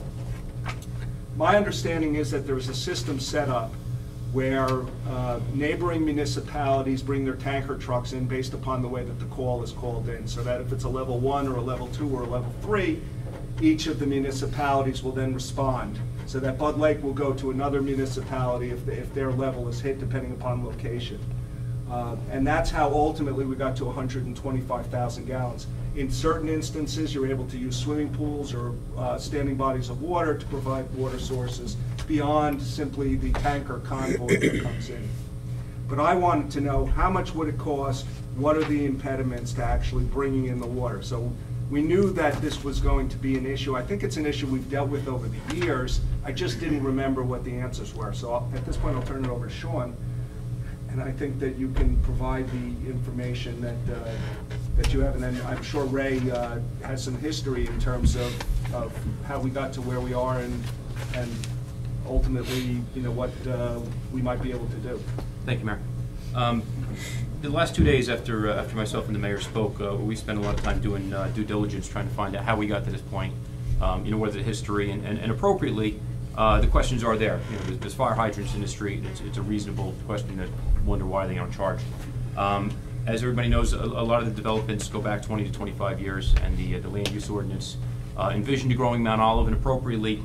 My understanding is that there is a system set up where neighboring municipalities bring their tanker trucks in based upon the way that the call is called in, so that if it's a level 1 or a level 2 or a level 3, each of the municipalities will then respond. So that Bud Lake will go to another municipality if their level is hit, depending upon location. And that's how ultimately we got to 125,000 gallons. In certain instances, you're able to use swimming pools or standing bodies of water to provide water sources beyond simply the tanker convoy that comes in. But I wanted to know, how much would it cost? What are the impediments to actually bringing in the water? So we knew that this was going to be an issue. I think it's an issue we've dealt with over the years. I just didn't remember what the answers were. So at this point, I'll turn it over to Sean. And I think that you can provide the information that you have. And then I'm sure Ray has some history in terms of how we got to where we are and ultimately, what we might be able to do. Thank you, Mayor. The last 2 days after myself and the mayor spoke, we spent a lot of time doing due diligence, trying to find out how we got to this point, what the history, and appropriately, the questions are there. There's fire hydrants in the street. It's a reasonable question to wonder why they aren't charged. As everybody knows, a lot of the developments go back 20 to 25 years, and the land use ordinance envisioned a growing Mount Olive and appropriately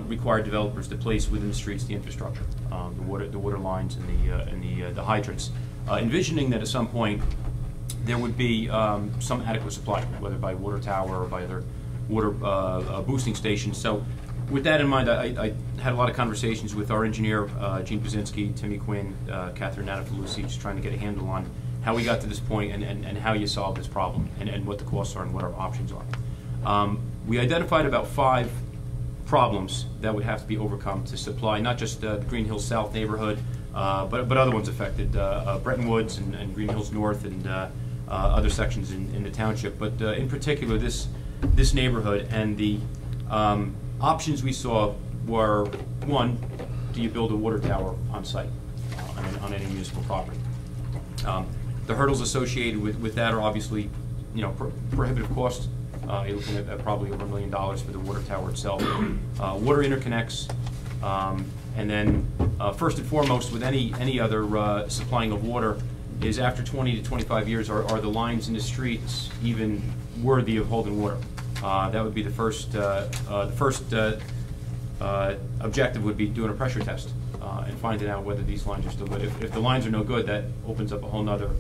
required developers to place within the streets the infrastructure, the water lines and the hydrants, envisioning that at some point there would be some adequate supply, whether by water tower or by other water boosting stations. So with that in mind, I had a lot of conversations with our engineer, Gene Pazinski, Timmy Quinn, Catherine Natafalusi, just trying to get a handle on how we got to this point and how you solve this problem and what the costs are and what our options are. We identified about 5 problems that would have to be overcome to supply not just the Green Hills South neighborhood, but other ones affected, Bretton Woods and Green Hills North and other sections in the township. But in particular, this neighborhood, and the options we saw were, 1, do you build a water tower on site on any municipal property? The hurdles associated with that are obviously, prohibitive costs. You're looking at probably over $1 million for the water tower itself. Water interconnects, and then first and foremost, with any other supplying of water, is after 20 to 25 years, are the lines in the streets even worthy of holding water? That would be the first. Objective would be doing a pressure test and finding out whether these lines are still good. If the lines are no good, that opens up a whole nother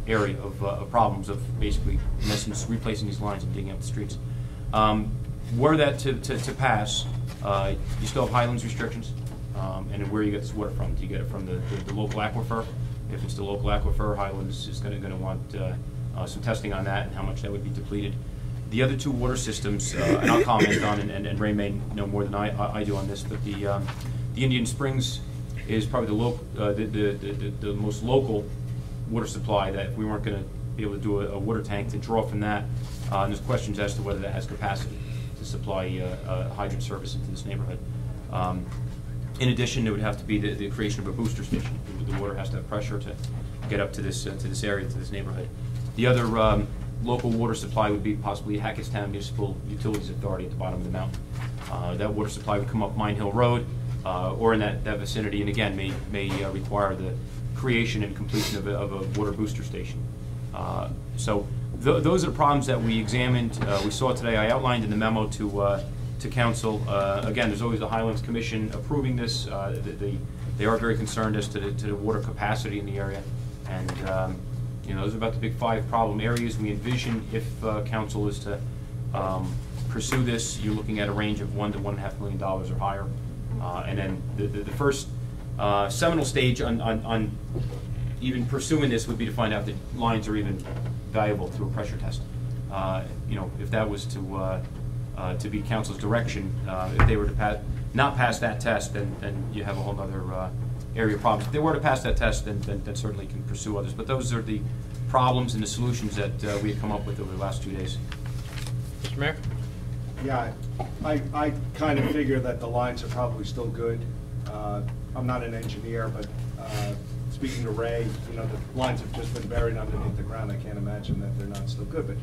area of problems of basically, in essence, replacing these lines and digging up the streets. Were that to pass, you still have highlands restrictions, and where you get this water from. Do you get it from the local aquifer? If it's the local aquifer, Highlands is going to want some testing on that and how much that would be depleted. The other 2 water systems, and I'll comment on, and Ray may know more than I do on this, but the Indian Springs is probably the most local water supply that if we weren't going to be able to do a water tank to draw from that, and there's questions as to whether that has capacity to supply hydrant service into this neighborhood. In addition, there would have to be the creation of a booster station. The water has to have pressure to get up to this area, to this neighborhood. The other local water supply would be possibly Hackettstown Municipal Utilities Authority at the bottom of the mountain. That water supply would come up Mine Hill Road or in that vicinity, and again may require the creation and completion of a water booster station. So those are the problems that we examined. We saw today. I outlined in the memo to to council. Again, there's always the Highlands Commission approving this. They are very concerned as to the water capacity in the area. And, those are about the big 5 problem areas we envision if council is to pursue this. You're looking at a range of $1 to $1.5 million or higher. And then the first seminal stage on even pursuing this would be to find out that lines are even valuable through a pressure test. If that was to be council's direction, if they were to not pass that test, then you have a whole other area of problems. If they were to pass that test, then certainly can pursue others. But those are the problems and the solutions that we have come up with over the last 2 days. Mr. Mayor? Yeah, I kind of figure that the lines are probably still good. I'm not an engineer, but speaking to Ray, the lines have just been buried underneath the ground. I can't imagine that they're not still good. But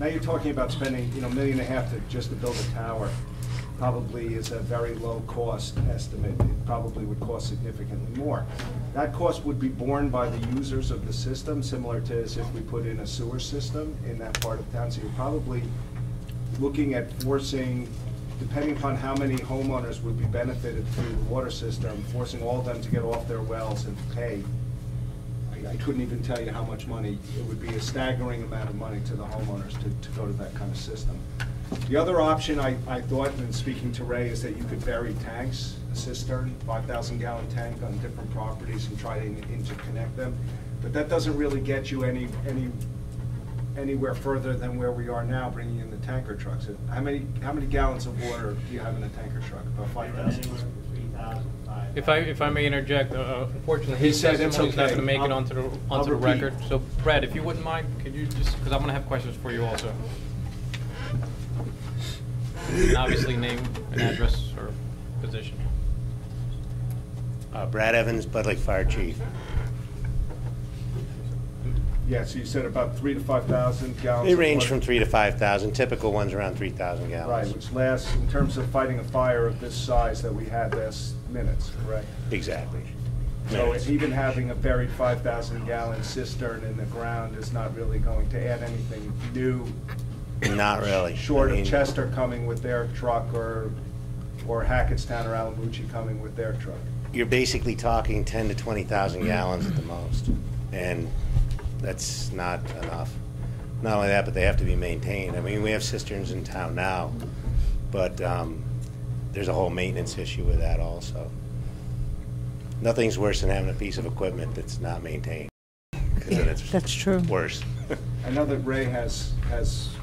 now you're talking about spending, $1.5 million just to build a tower. Probably is a very low cost estimate. It probably would cost significantly more. That cost would be borne by the users of the system, similar to as if we put in a sewer system in that part of town. So you're probably looking at forcing, depending upon how many homeowners would be benefited through the water system, forcing all of them to get off their wells and pay. I couldn't even tell you how much money. It would be a staggering amount of money to the homeowners to go to that kind of system. The other option I thought, and speaking to Ray, is that you could bury tanks, a cistern, 5,000-gallon tank on different properties and try to interconnect them. But that doesn't really get you anywhere further than where we are now, bringing in the tanker trucks. How many gallons of water do you have in a tanker truck? About 5,000. If I may interject, unfortunately, He his said it's testimony is not okay. going to make it onto the repeat. record. So, Brad, if you wouldn't mind, could you just, because I'm going to have questions for you also. And obviously, name and address or position. Brad Evans, Bud Lake Fire Chief. Yeah, so you said about 3,000 to 5,000 gallons. They of range water. from 3,000 to 5,000. Typical ones around 3,000 gallons. Right, which lasts, in terms of fighting a fire of this size that we had last minutes, correct? Exactly. So Minutes. even having a buried 5,000-gallon cistern in the ground is not really going to add anything new. Not really. Short I mean, of Chester coming with their truck or Hackettstown or Alamucci coming with their truck. You're basically talking 10 to 20,000 gallons at the most, and that's not enough. Not only that, but they have to be maintained. I mean, we have cisterns in town now, but there's a whole maintenance issue with that also. Nothing's worse than having a piece of equipment that's not maintained. 'Cause then it's That's true. worse. I know that Ray has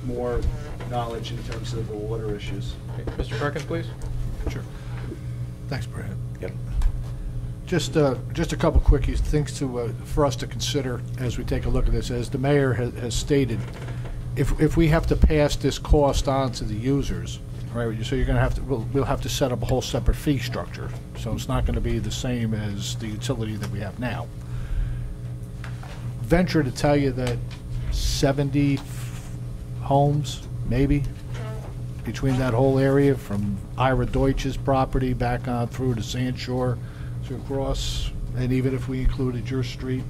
more knowledge in terms of the water issues. Okay, Mr. Perkins, please. Sure. Thanks, Brad. Yep. Just a couple quick things for us to consider as we take a look at this. As the mayor has stated, if we have to pass this cost on to the users, right? So you're going to have to we'll have to set up a whole separate fee structure. So it's not going to be the same as the utility that we have now. Venture to tell you that 70 homes, maybe, between that whole area from Ira Deutsch's property back on through to Sand Shore to across, and even if we included your street,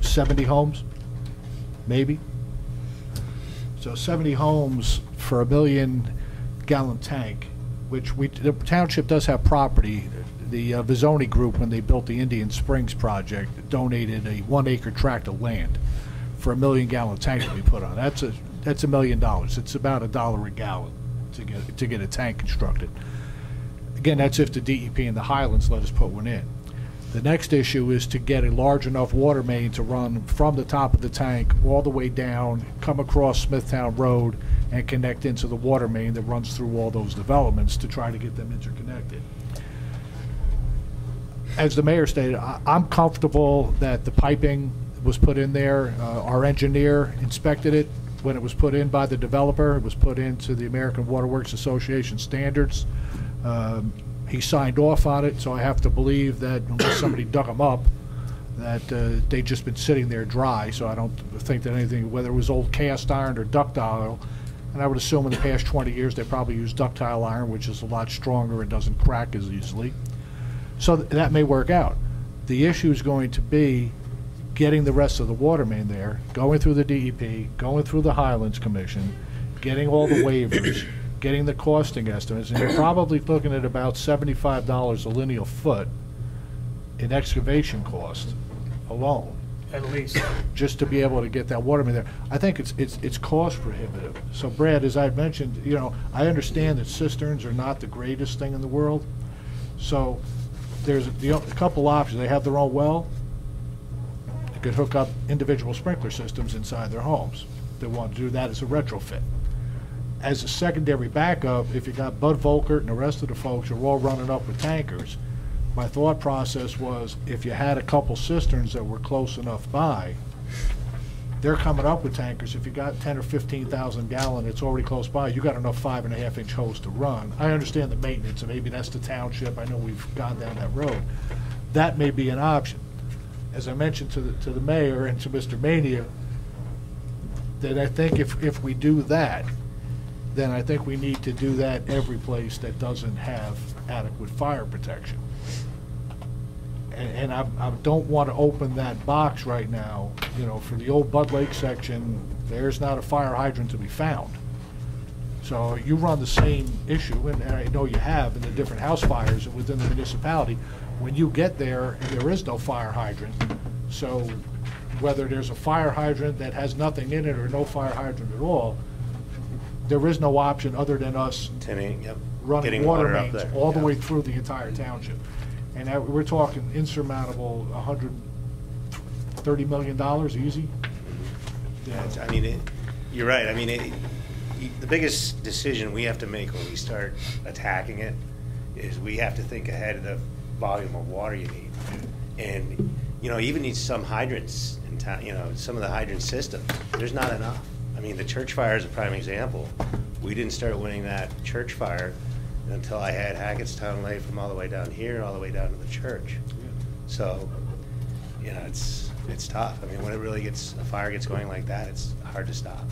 70 homes, maybe. So 70 homes for a 1 million gallon tank, which the township does have property. The Vizzoni Group, when they built the Indian Springs project, donated a 1 acre tract of land for a 1 million gallon tank to be put on. That's $1 million. It's about $1 a gallon to get a tank constructed. Again, that's if the DEP and the Highlands let us put one in. The next issue is to get a large enough water main to run from the top of the tank all the way down, come across Smithtown Road, and connect into the water main that runs through all those developments to try to get them interconnected. As the mayor stated, I'm comfortable that the piping was put in there. Our engineer inspected it when it was put in by the developer. It was put into the American Water Works Association standards. He signed off on it, so I have to believe that unless somebody dug them up, that they've just been sitting there dry. So I don't think that anything, whether it was old cast iron or ductile, and I would assume in the past 20 years they probably used ductile iron, which is a lot stronger and doesn't crack as easily. So that may work out. The issue is going to be getting the rest of the water main there, going through the DEP, going through the Highlands Commission, getting all the waivers, getting the costing estimates, and you're probably looking at about $75 a lineal foot in excavation cost alone, At least. just to be able to get that water main there. I think it's cost prohibitive. So Brad, as I mentioned, I understand that cisterns are not the greatest thing in the world. So there's a couple options. They have their own well. They could hook up individual sprinkler systems inside their homes. They want to do that as a retrofit. As a secondary backup, if you got Bud Volkert and the rest of the folks are all running up with tankers, my thought process was if you had a couple cisterns that were close enough by, they're coming up with tankers. If you got 10 or 15,000 gallon, it's already close by. You got enough 5.5-inch hose to run. I understand the maintenance, and maybe that's the township. I know we've gone down that road. That may be an option. As I mentioned to the mayor and to Mr. Mania, that I think if we do that, then I think we need to do that every place that doesn't have adequate fire protection. And I don't want to open that box right now. For the old Bud Lake section, there's not a fire hydrant to be found. So you run the same issue, and I know you have in the different house fires within the municipality. When you get there, and there is no fire hydrant, so whether there's a fire hydrant that has nothing in it or no fire hydrant at all, there is no option other than us running Getting water water up mains there. all the Yeah. way through the entire township. And we're talking insurmountable, $130 million easy. I mean, you're right. I mean, the biggest decision we have to make when we start attacking it is we have to think ahead of the volume of water you need. And, you even need some hydrants in town, some of the hydrant systems. There's not enough. I mean, the church fire is a prime example. We didn't start winning that church fire until I had Hackettstown laid from all the way down here, all the way down to the church. So, it's tough. I mean, when a fire gets going like that, it's hard to stop.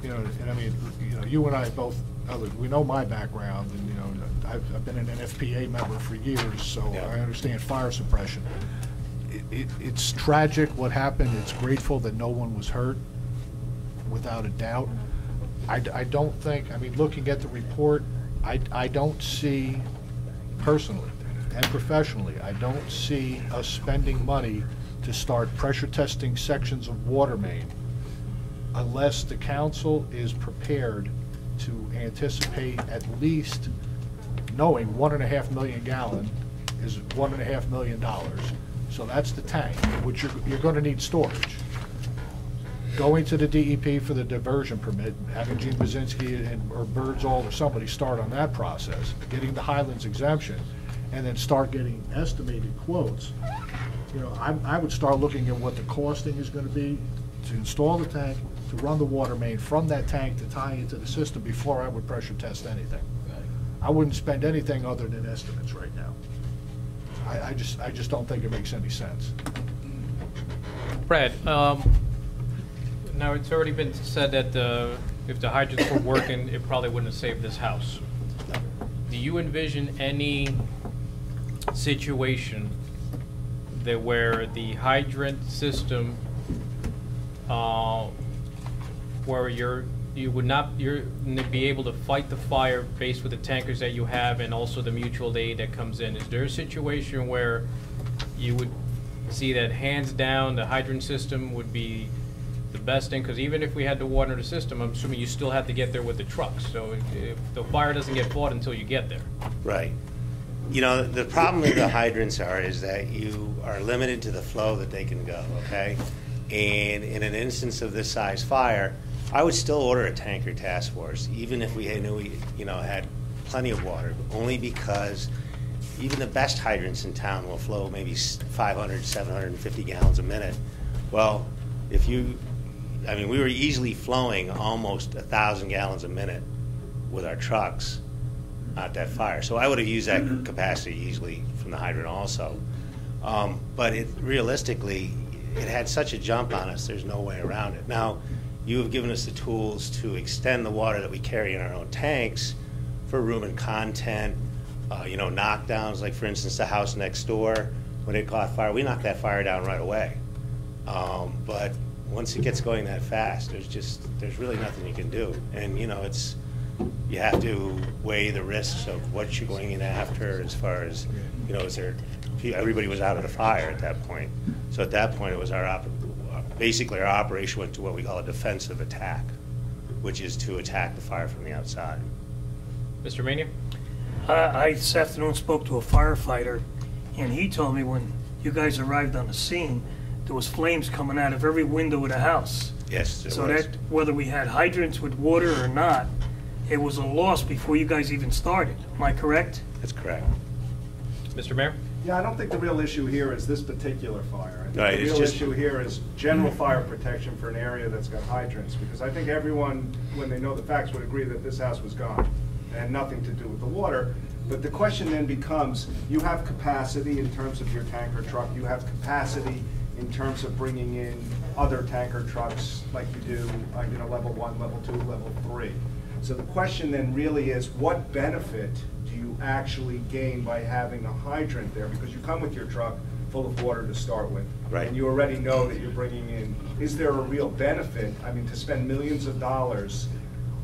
And I mean, you and I both, we know my background, and, I've been an NFPA member for years, so Yeah. I understand fire suppression. It's tragic what happened. It's grateful that no one was hurt, without a doubt. I don't think, looking at the report, I don't see, personally and professionally, I don't see us spending money to start pressure testing sections of water main unless the council is prepared to anticipate at least knowing 1.5 million gallon is $1.5 million. So that's the tank, which you're going to need storage. Going to the DEP for the diversion permit, having Gene Bazinski or Birdsall or somebody start on that process, getting the Highlands exemption, and then start getting estimated quotes. I would start looking at what the costing is going to be to install the tank, to run the water main from that tank to tie into the system before I would pressure test anything. I wouldn't spend anything other than estimates right now. I just don't think it makes any sense. Brad, now it's already been said that if the hydrants were working, it probably wouldn't have saved this house. Do you envision any situation that where the hydrant system, where you would not be able to fight the fire based with the tankers that you have and also the mutual aid that comes in? Is there a situation where you would see that hands down the hydrant system would be the best thing? Because even if we had to water the system, I'm assuming you still have to get there with the trucks. So if the fire doesn't get fought until you get there. Right. The problem with the hydrants is that you are limited to the flow that they can go, okay? And in an instance of this size fire, I would still order a tanker task force, even if we knew we had plenty of water, only because even the best hydrants in town will flow maybe 500, 750 gallons a minute. Well, we were easily flowing almost 1,000 gallons a minute with our trucks at that fire. So I would have used that capacity easily from the hydrant also. But realistically, it had such a jump on us, there's no way around it. Now, you have given us the tools to extend the water that we carry in our own tanks for room and content, knockdowns, like for instance, the house next door, when it caught fire, we knocked that fire down right away. But once it gets going that fast, there's really nothing you can do. And, you have to weigh the risks of what you're going in after, as far as, you know, everybody was out of the fire at that point. So at that point, it was basically our operation went to what we call a defensive attack, which is to attack the fire from the outside. Mr. Mania? I this afternoon spoke to a firefighter, and he told me when you guys arrived on the scene, there was flames coming out of every window of the house. Yes, there So was. that, whether we had hydrants with water or not, it was a loss before you guys even started. Am I correct? That's correct. Mr. Mayor? Yeah, I don't think the real issue here is this particular fire. I think Right, the it's real just- issue here is general fire protection for an area that's got hydrants, because I think everyone, when they know the facts, would agree that this house was gone and had nothing to do with the water. But the question then becomes, you have capacity in terms of your tanker truck, you have capacity in terms of bringing in other tanker trucks like you do, you know, level 1, level 2, level 3. So the question then really is, what benefit do you actually gain by having a hydrant there? Because you come with your truck full of water to start with. Right. And you already know that you're bringing in, is there a real benefit? I mean, to spend millions of dollars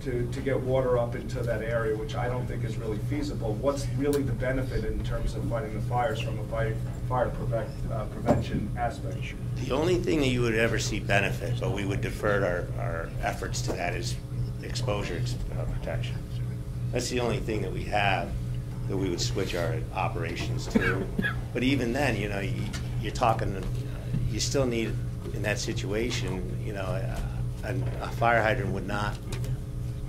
to get water up into that area, which I don't think is really feasible. What's really the benefit in terms of fighting the fires from a fire prevention aspect? The only thing that you would ever see benefit, but we would defer our efforts to that, is exposure protection. That's the only thing that we have that we would switch our operations to. But even then, you know, you're talking, you still need, in that situation, you know, a fire hydrant would not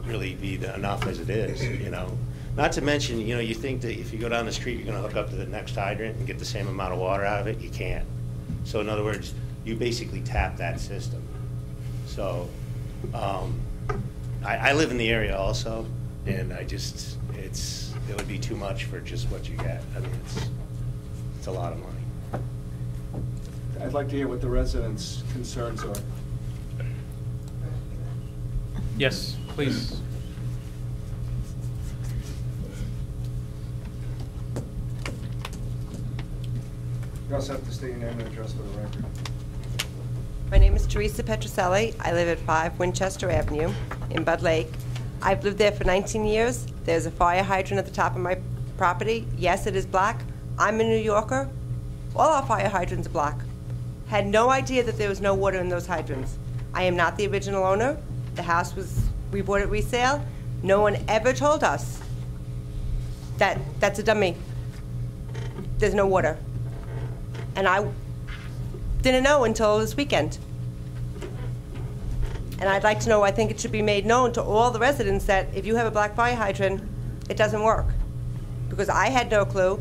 really be enough as it is, you know. Not to mention, you know, you think that if you go down the street, you're going to hook up to the next hydrant and get the same amount of water out of it. You can't. So in other words, you basically tap that system. So I live in the area also, and it would be too much for just what you get. I mean, it's a lot of money. I'd like to hear what the residents' concerns are. Yes, please. You also have to state your name and address for the record. My name is Teresa Petroselli. I live at 5 Winchester Avenue in Bud Lake. I've lived there for 19 years. There's a fire hydrant at the top of my property. Yes, it is black. I'm a New Yorker. All our fire hydrants are black. Had no idea that there was no water in those hydrants. I am not the original owner. The house we bought at resale. No one ever told us that that's a dummy. There's no water. And I didn't know until this weekend. And I'd like to know, I think it should be made known to all the residents that if you have a black fire hydrant, it doesn't work. Because I had no clue.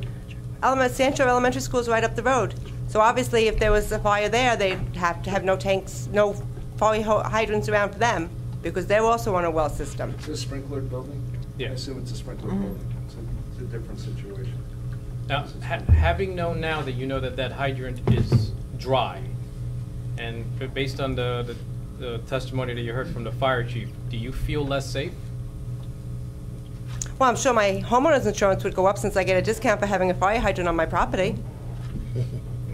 Sancho Elementary School is right up the road. So obviously if there was a fire there, they'd have to have no tanks, no fire hydrants around for them, because they're also on a well system. Is it a sprinklered building? Yeah. I assume it's a sprinklered building. It's a different situation. Now, having known now that you know that that hydrant is dry, and based on the testimony that you heard from the fire chief, do you feel less safe? Well, I'm sure my homeowner's insurance would go up since I get a discount for having a fire hydrant on my property.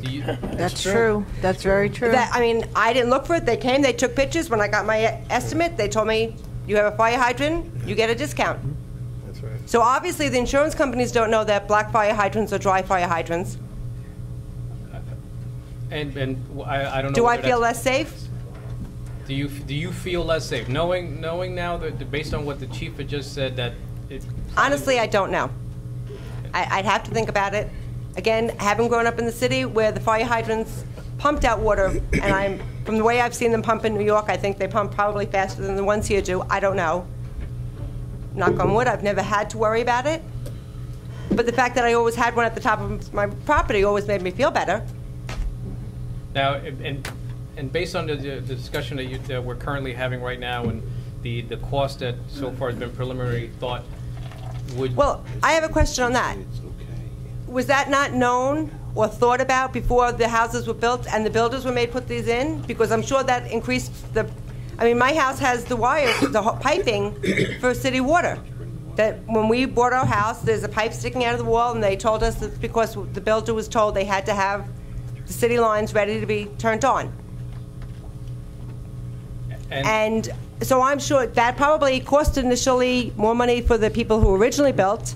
That's true. That's very true. I mean, I didn't look for it. They came, they took pictures. When I got my estimate, they told me, you have a fire hydrant, you get a discount. That's right. So obviously, the insurance companies don't know that black fire hydrants are dry fire hydrants. And I don't know. Do I whether feel that's- less safe? Do you feel less safe, knowing now that based on what the chief had just said that it? Honestly, I don't know. I'd have to think about it. Again, having grown up in the city where the fire hydrants pumped out water, and from the way I've seen them pump in New York, I think they pump probably faster than the ones here do. I don't know. Knock on wood, I've never had to worry about it. But the fact that I always had one at the top of my property always made me feel better. Now, and based on the discussion that we're currently having right now, and the cost that so far has been preliminary thought, Well, I have a question on that. Was that not known or thought about before the houses were built and the builders were made put these in? Because I'm sure that increased I mean, my house has the wires, the piping for city water. That when we bought our house, there's a pipe sticking out of the wall, and they told us it's because the builder was told they had to have the city lines ready to be turned on. And So I'm sure that probably cost initially more money for the people who originally built.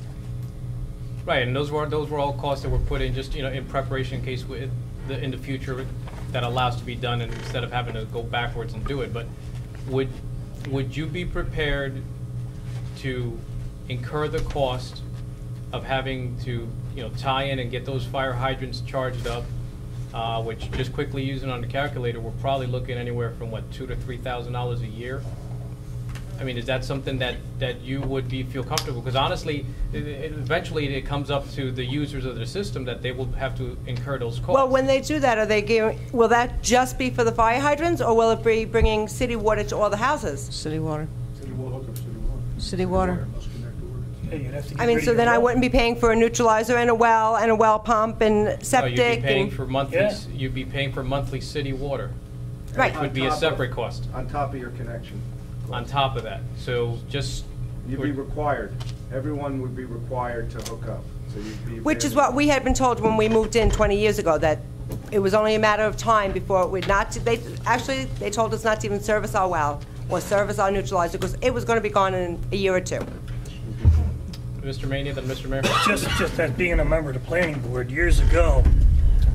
Right, and those were all costs that were put in just, in preparation in case in the future that allows to be done, and instead of having to go backwards and do it. But would you be prepared to incur the cost of having to, tie in and get those fire hydrants charged up, which just quickly using on the calculator, we're probably looking anywhere from $2,000 to $3,000 a year? I mean, is that something that you would feel comfortable? Because honestly, eventually it comes up to the users of the system that they will have to incur those costs. Well, when they do that, will that just be for the fire hydrants, or will it be bringing city water to all the houses? City water. City water. City water. Yeah, you'd have to get I mean, rid so of then your I well. wouldn't be paying for a neutralizer and a well pump and septic. No, you'd be paying and, for monthly. Yeah. You'd be paying for monthly city water. Right. Which would be a separate cost On top of your connection. on top of that. So just You'd be required, everyone would be required to hook up, so you'd be. which is what we had been told when we moved in 20 years ago, that it was only a matter of time before it would not, they told us not to even service our well or service our neutralizer, because it was going to be gone in a year or two. Mr. Mania, then Mr. Mayor. Just as being a member of the planning board, years ago,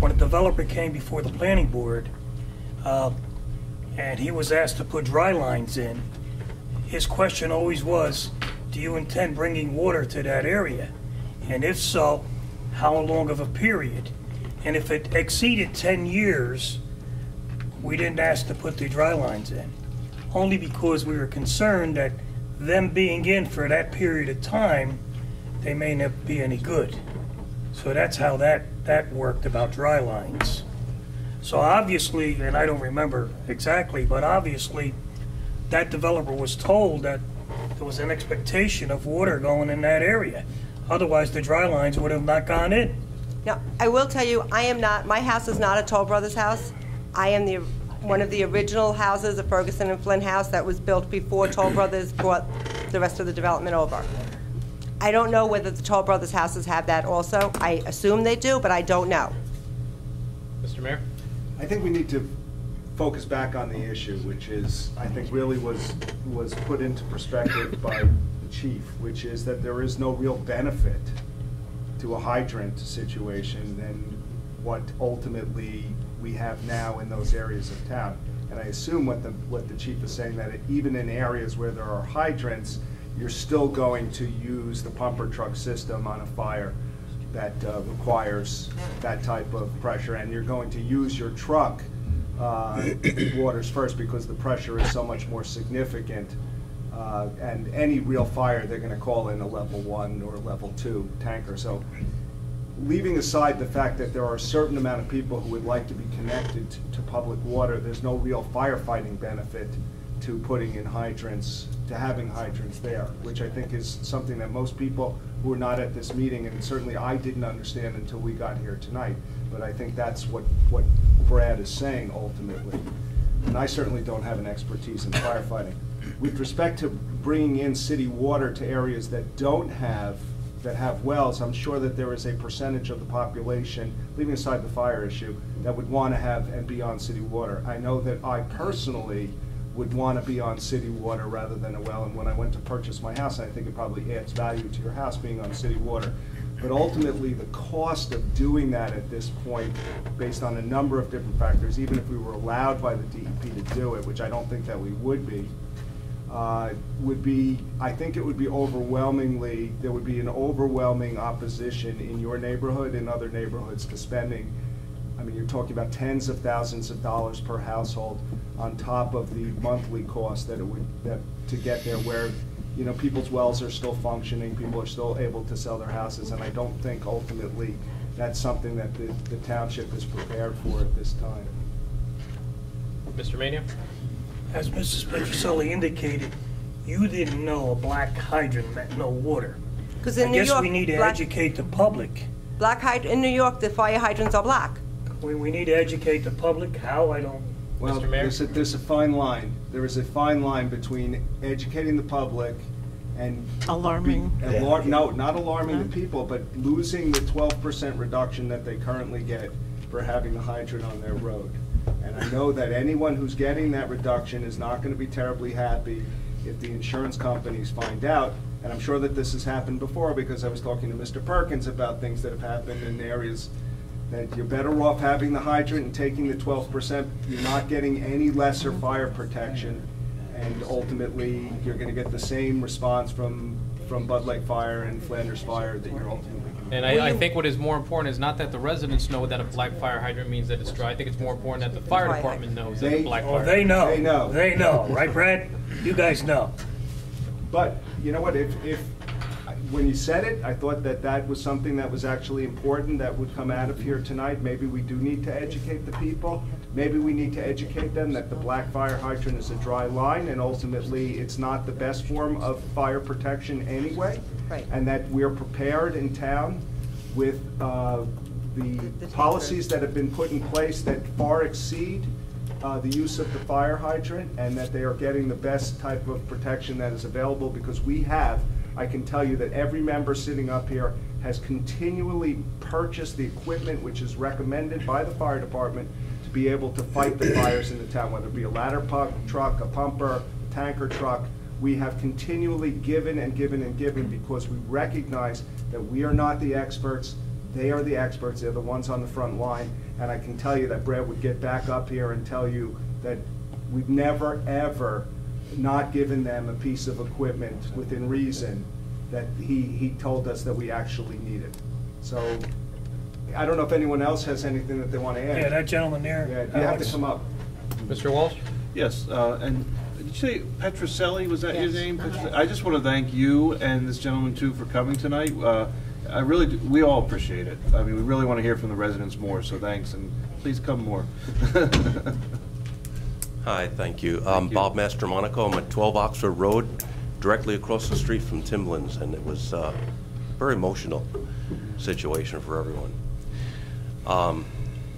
when a developer came before the planning board, and he was asked to put dry lines in, his question always was, do you intend bringing water to that area? And if so, how long of a period? And if it exceeded 10 years, we didn't ask to put the dry lines in, only because we were concerned that them being in for that period of time, they may not be any good. So that's how that worked about dry lines. So obviously, and I don't remember exactly, but obviously that developer was told that there was an expectation of water going in that area. Otherwise, the dry lines would have not gone in. Now, I will tell you, my house is not a Toll Brothers house. I am one of the original houses, a Ferguson and Flynn house, that was built before Toll Brothers brought the rest of the development over. I don't know whether the Toll Brothers houses have that also. I assume they do, but I don't know. Mr. Mayor? I think we need to focus back on the issue, which is, I think really was put into perspective by the chief, which is that there is no real benefit to a hydrant situation than what ultimately we have now in those areas of town. And I assume what the chief is saying, that even in areas where there are hydrants, you're still going to use the pumper truck system on a fire that requires that type of pressure, and you're going to use your truck waters first because the pressure is so much more significant. And any real fire, they're going to call in a level 1 or level 2 tanker. So leaving aside the fact that there are a certain amount of people who would like to be connected to public water, there's no real firefighting benefit to putting in hydrants, to having hydrants there, which I think is something that most people who are not at this meeting, and certainly I didn't understand until we got here tonight, but I think that's what Brad is saying ultimately. And I certainly don't have an expertise in firefighting. With respect to bringing in city water to areas that have wells, I'm sure that there is a percentage of the population, leaving aside the fire issue, that would want to have and be on city water. I know that I personally would want to be on city water rather than a well, and when I went to purchase my house, I think it probably adds value to your house being on city water. But ultimately, the cost of doing that at this point, based on a number of different factors, even if we were allowed by the DEP to do it, which I don't think that we would be, I think it would be overwhelmingly, there would be an overwhelming opposition in your neighborhood and other neighborhoods to spending. I mean, you're talking about tens of thousands of dollars per household on top of the monthly cost that it would, to get there, where, you know, people's wells are still functioning, people are still able to sell their houses, and I don't think ultimately that's something that the township is prepared for at this time. Mr. Mania? As Mrs. Petroselli indicated, you didn't know a black hydrant meant no water. Because in I New guess York, we need to educate the public. in New York, the fire hydrants are black. We need to educate the public. How? I don't. Well, Mr. Mayor? there's a fine line. There is a fine line between educating the public and Alarming. No, not alarming the people, but losing the 12% reduction that they currently get for having the hydrant on their road. And I know that anyone who's getting that reduction is not going to be terribly happy if the insurance companies find out. And I'm sure that this has happened before, because I was talking to Mr. Perkins about things that have happened in areas that you're better off having the hydrant and taking the 12%. You're not getting any lesser fire protection, and ultimately you're going to get the same response from Bud Lake Fire and Flanders Fire that you're ultimately. And I think what is more important is not that the residents know that a black fire hydrant means that it's dry. I think it's more important that the fire department knows that a black fire. They know. They know. They know, right, Brad? You guys know. But you know what? If when you said it, I thought that that was something that was actually important that would come out of here tonight. Maybe we do need to educate the people. Maybe we need to educate them that the black fire hydrant is a dry line, and ultimately it's not the best form of fire protection anyway. Right. And that we're prepared in town with the policies that have been put in place that far exceed the use of the fire hydrant, and that they are getting the best type of protection that is available, because we have, I can tell you that every member sitting up here has continually purchased the equipment which is recommended by the fire department to be able to fight the fires in the town, whether it be a ladder truck, a pumper, a tanker truck. We have continually given and given and given, because we recognize that we are not the experts. They are the experts. They're the ones on the front line. And I can tell you that Brad would get back up here and tell you that we've never, ever not given them a piece of equipment within reason that he told us that we actually needed. So I don't know if anyone else has anything that they want to add. Yeah, that gentleman there. Yeah, you have to come up. Mr. Walsh? Yes, and did you say Petroselli, was that your name? I just want to thank you and this gentleman too for coming tonight. I really do, we all appreciate it. I mean, we really want to hear from the residents more, so thanks, and please come more. Hi, thank you. I'm Bob Mastromonaco. I'm at 12 Oxford Road, directly across the street from Timlin's, and it was a very emotional situation for everyone.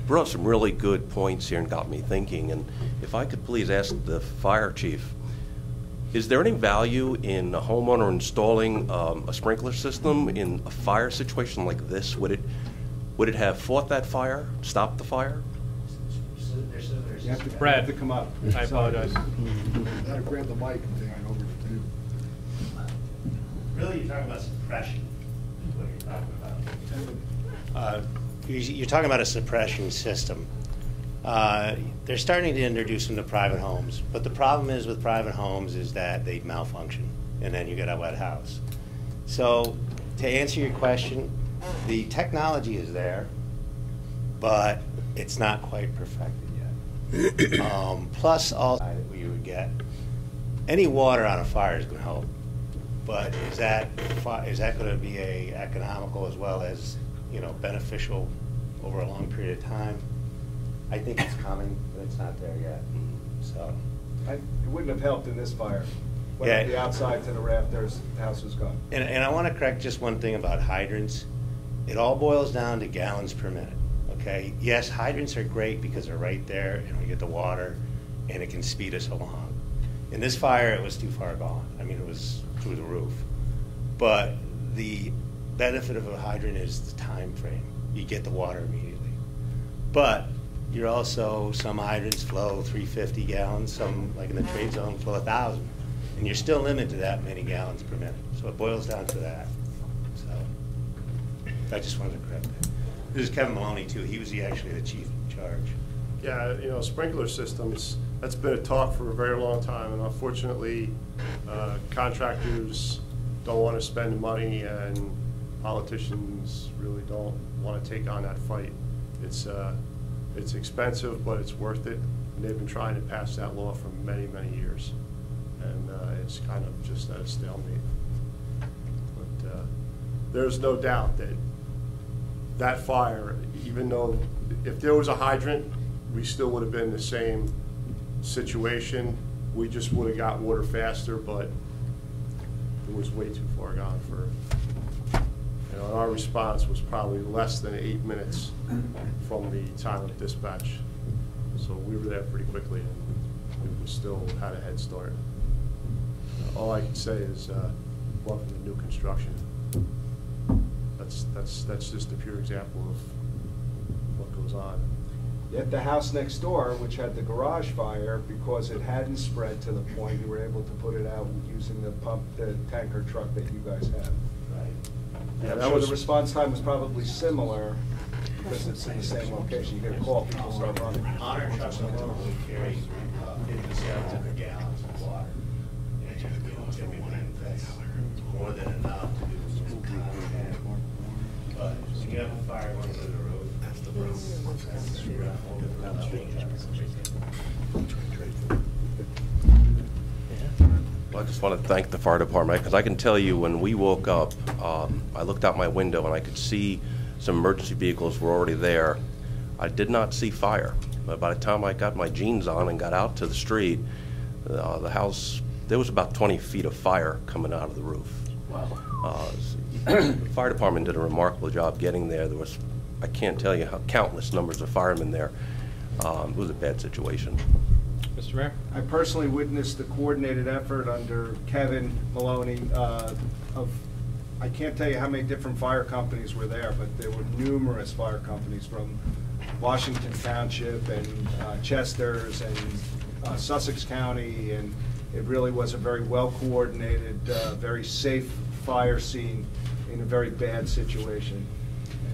Brought up some really good points here and got me thinking, and if I could please ask the fire chief, is there any value in a homeowner installing a sprinkler system in a fire situation like this? Would it have fought that fire, stopped the fire? You have to, Brad, have to come up. I apologize. Gotta grab the mic and take it over to you. Really, you're talking about suppression, is what you're talking about. You're talking about a suppression system. They're starting to introduce them to private homes, but the problem is with private homes is that they malfunction, and then you get a wet house. So, to answer your question, the technology is there, but it's not quite perfected yet. Plus, also, you would get any water on a fire is going to help, but is that going to be economical as well as beneficial over a long period of time? I think it's coming, but it's not there yet. So, It wouldn't have helped in this fire. Went Yeah. from the outside to the rafters, the house was gone. and I want to correct just one thing about hydrants. It all boils down to gallons per minute. Okay. Yes, hydrants are great because they're right there, and we get the water, and it can speed us along. In this fire, it was too far gone. I mean, it was through the roof. But the benefit of a hydrant is the time frame. You get the water immediately. But you're also, some hydrants flow 350 gallons, some, like in the trade zone, flow 1,000. And you're still limited to that many gallons per minute. So it boils down to that. So I just wanted to correct that. This is Kevin Maloney, too. He was actually the chief in charge. Yeah, sprinkler systems, that's been a talk for a very long time, and unfortunately, contractors don't want to spend money, and politicians really don't want to take on that fight. It's expensive, but it's worth it, and they've been trying to pass that law for many, many years, and it's kind of just at a stalemate. But there's no doubt that that fire, even though if there was a hydrant, we still would have been in the same situation. We just would have got water faster, but it was way too far gone for, and our response was probably less than 8 minutes from the time of dispatch. So we were there pretty quickly, and we still had a head start. All I can say is, welcome to new construction. That's just a pure example of what goes on. Yet the house next door, which had the garage fire, because it hadn't spread to the point, you were able to put it out using the pump, the tanker truck that you guys have. Yeah, I'm that sure was- the response time was probably similar, because it's in the same location. You get a call, people start running. On our trucks alone, we carry 5,700 gallons of water. And, that's more than enough to do some content. But when you have a fire going to the road, that's the road. That's the Well, I just want to thank the fire department, because I can tell you, when we woke up, I looked out my window and I could see some emergency vehicles were already there. I did not see fire, but by the time I got my jeans on and got out to the street, the house, there was about 20 feet of fire coming out of the roof. Wow. The fire department did a remarkable job getting there. There was, I can't tell you how countless numbers of firemen there. It was a bad situation. Mr. Mayor? I personally witnessed the coordinated effort under Kevin Maloney I can't tell you how many different fire companies were there, but there were numerous fire companies from Washington Township and Chester's and Sussex County, and it really was a very well-coordinated, very safe fire scene in a very bad situation.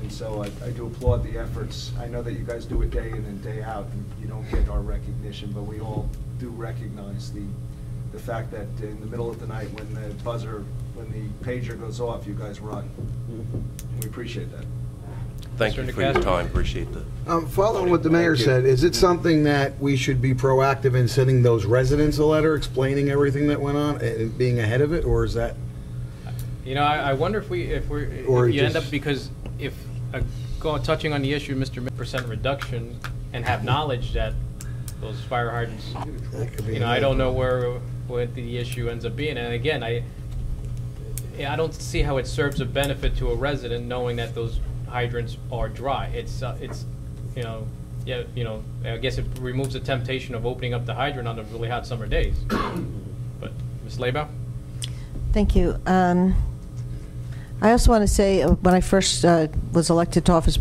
And so I do applaud the efforts. I know that you guys do it day in and day out, and you don't get our recognition, but we all do recognize the fact that in the middle of the night, when the buzzer, when the pager goes off, you guys run. We appreciate that. Thank you for your time. Appreciate that. Following what the mayor said, is it something that we should be proactive in sending those residents a letter explaining everything that went on and being ahead of it, or is that? You know, I wonder if you end up, because if touching on the issue, Mr. percent reduction, and have knowledge that those fire hydrants, you know, I don't know what the issue ends up being. And again, I don't see how it serves a benefit to a resident knowing that those hydrants are dry. It's you know, yeah, you know, I guess it removes the temptation of opening up the hydrant on the really hot summer days. But Ms. Leybow? Thank you. I also want to say, when I first was elected to office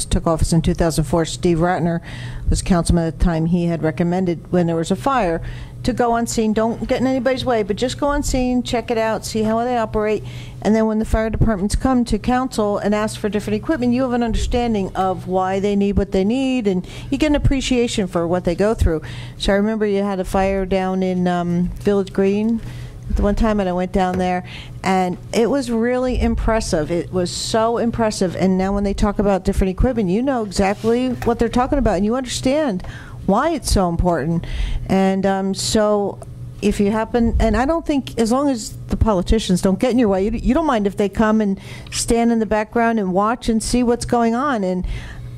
took office in 2004, Steve Ratner was councilman at the time. He had recommended, when there was a fire, to go on scene. Don't get in anybody's way, but just go on scene, check it out, see how they operate, and then when the fire departments come to council and ask for different equipment, you have an understanding of why they need what they need, and you get an appreciation for what they go through. So I remember you had a fire down in Village Green the one time, and I went down there, and it was really impressive. It was so impressive. And now when they talk about different equipment, you know exactly what they're talking about, and you understand why it's so important. And so if you happen, and I don't think, as long as the politicians don't get in your way, you don't mind if they come and stand in the background and watch and see what's going on. And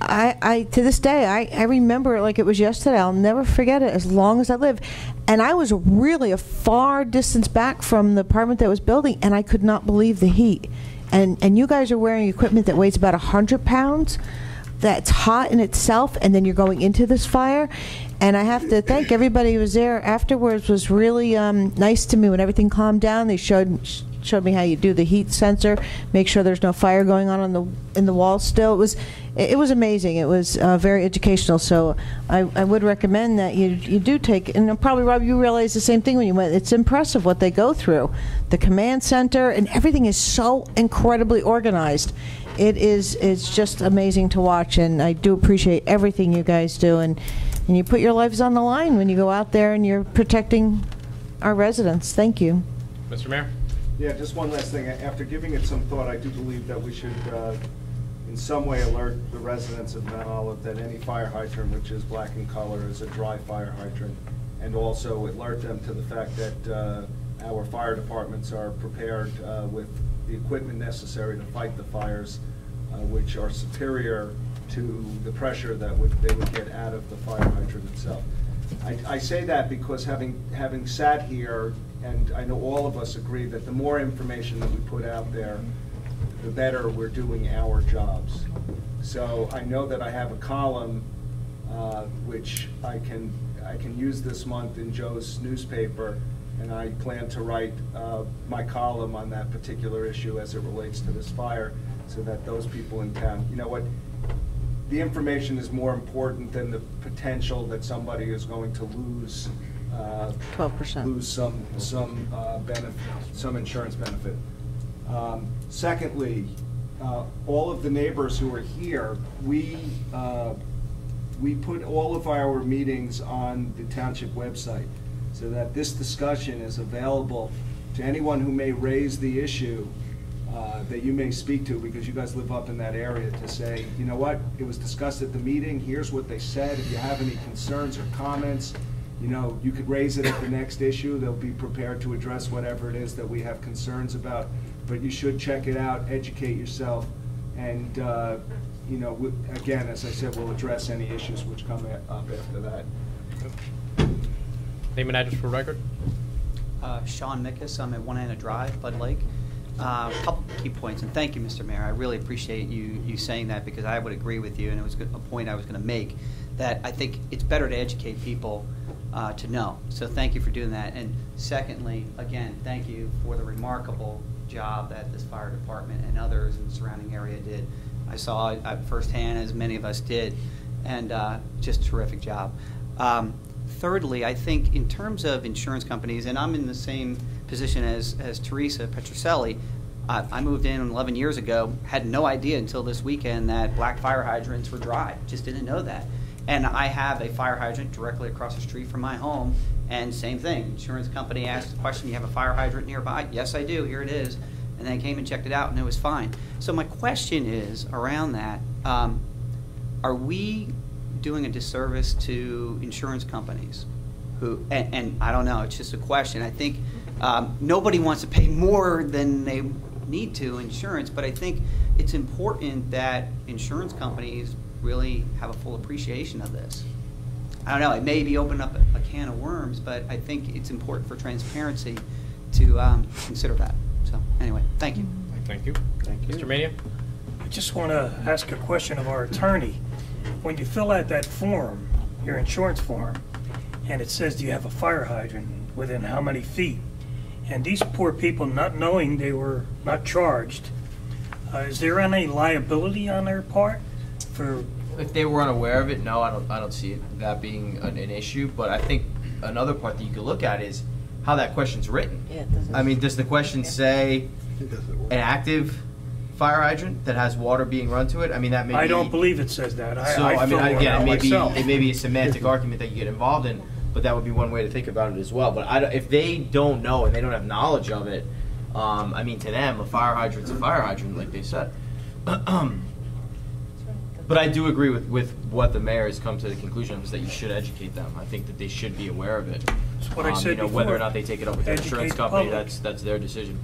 I to this day, I remember it like it was yesterday. I'll never forget it as long as I live. And I was really a far distance back from the apartment that was building, and I could not believe the heat. And you guys are wearing equipment that weighs about 100 pounds. That's hot in itself, and then you're going into this fire. And I have to thank everybody who was there afterwards. Was really nice to me when everything calmed down. They showed me how you do the heat sensor, make sure there's no fire going on in the wall still. It was amazing. It was very educational. So I would recommend that you do take, and probably, Rob, you realize the same thing when you went. It's impressive what they go through. The command center, and everything is so incredibly organized. It's just amazing to watch, and I do appreciate everything you guys do, and you put your lives on the line when you go out there and you're protecting our residents. Thank you. Mr. Mayor? Yeah, just one last thing. After giving it some thought, I do believe that we should in some way alert the residents of Mount Olive that any fire hydrant which is black in color is a dry fire hydrant, and also alert them to the fact that our fire departments are prepared with the equipment necessary to fight the fires, which are superior to the pressure that they would get out of the fire hydrant itself. I say that because having sat here, and I know all of us agree that the more information that we put out there, the better we're doing our jobs. So I know that I have a column which I can use this month in Joe's newspaper, and I plan to write my column on that particular issue as it relates to this fire, so that those people in town, you know what, the information is more important than the potential that somebody is going to lose 12%. lose some benefit, some insurance benefit. Secondly, all of the neighbors who are here, we put all of our meetings on the township website so that this discussion is available to anyone who may raise the issue that you may speak to, because you guys live up in that area, to say, you know what, it was discussed at the meeting, here's what they said, if you have any concerns or comments, you know, you could raise it at the next issue. They'll be prepared to address whatever it is that we have concerns about. But you should check it out, educate yourself, and, you know, again, as I said, we'll address any issues which come up after that. Name and address for record. Sean Mickus, I'm at One Anna Drive, Bud Lake. A couple key points, and thank you, Mr. Mayor. I really appreciate you saying that, because I would agree with you, and it was a point I was going to make, that I think it's better to educate people to know. So thank you for doing that. And secondly, again, thank you for the remarkable job that this fire department and others in the surrounding area did. I saw it firsthand, as many of us did, and just terrific job. Thirdly, I think in terms of insurance companies, and I'm in the same position as Teresa Petrucelli, I moved in 11 years ago, had no idea until this weekend that black fire hydrants were dry. Just didn't know that. And I have a fire hydrant directly across the street from my home, and same thing. Insurance company asked the question, you have a fire hydrant nearby? Yes, I do. Here it is. And they came and checked it out, and it was fine. So my question is, around that, are we doing a disservice to insurance companies who, and I don't know, it's just a question. I think nobody wants to pay more than they need to insurance, but I think it's important that insurance companies really have a full appreciation of this. I don't know, it may be opening up a can of worms, but I think it's important for transparency to consider that. So anyway, thank you. Thank you. Thank you. Mr. Mania? I just want to ask a question of our attorney. When you fill out that form, your insurance form, and it says, do you have a fire hydrant within how many feet? And these poor people, not knowing they were not charged, is there any liability on their part for? If they were unaware of it, no, I don't see that being an issue. But I think another part that you could look at is how that question's written. Yeah, I mean, does the question say an active fire hydrant that has water being run to it? I mean, that may be, I don't believe it says that. I mean, again, it may be a semantic myself. argument that you get involved in, but that would be one way to think about it as well. But if they don't know and they don't have knowledge of it, I mean, to them, a fire hydrant's a fire hydrant, like they said. But I do agree with what the mayor has come to the conclusion of, is that you should educate them. I think that they should be aware of it. That's what I said before. Whether or not they take it up with their insurance Educate the company, public. that's their decision.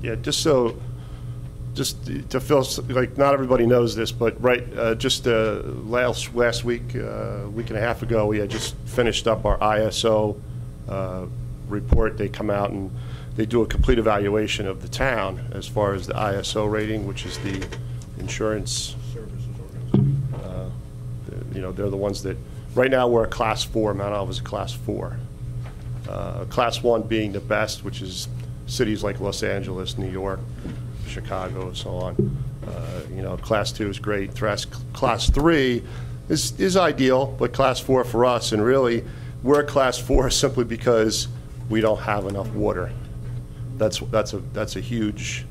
Yeah, just to fill, like, not everybody knows this, but just last week, week and a half ago, we had just finished up our ISO report. They come out and they do a complete evaluation of the town as far as the ISO rating, which is the insurance services organization. You know, they're the ones that, right now we're a class 4, Mount Olive's a class 4. Class 1 being the best, which is cities like Los Angeles, New York, Chicago, and so on. You know, class 2 is great. Class 3 is ideal, but class 4 for us, and really, we're a class 4 simply because we don't have enough water. That's a huge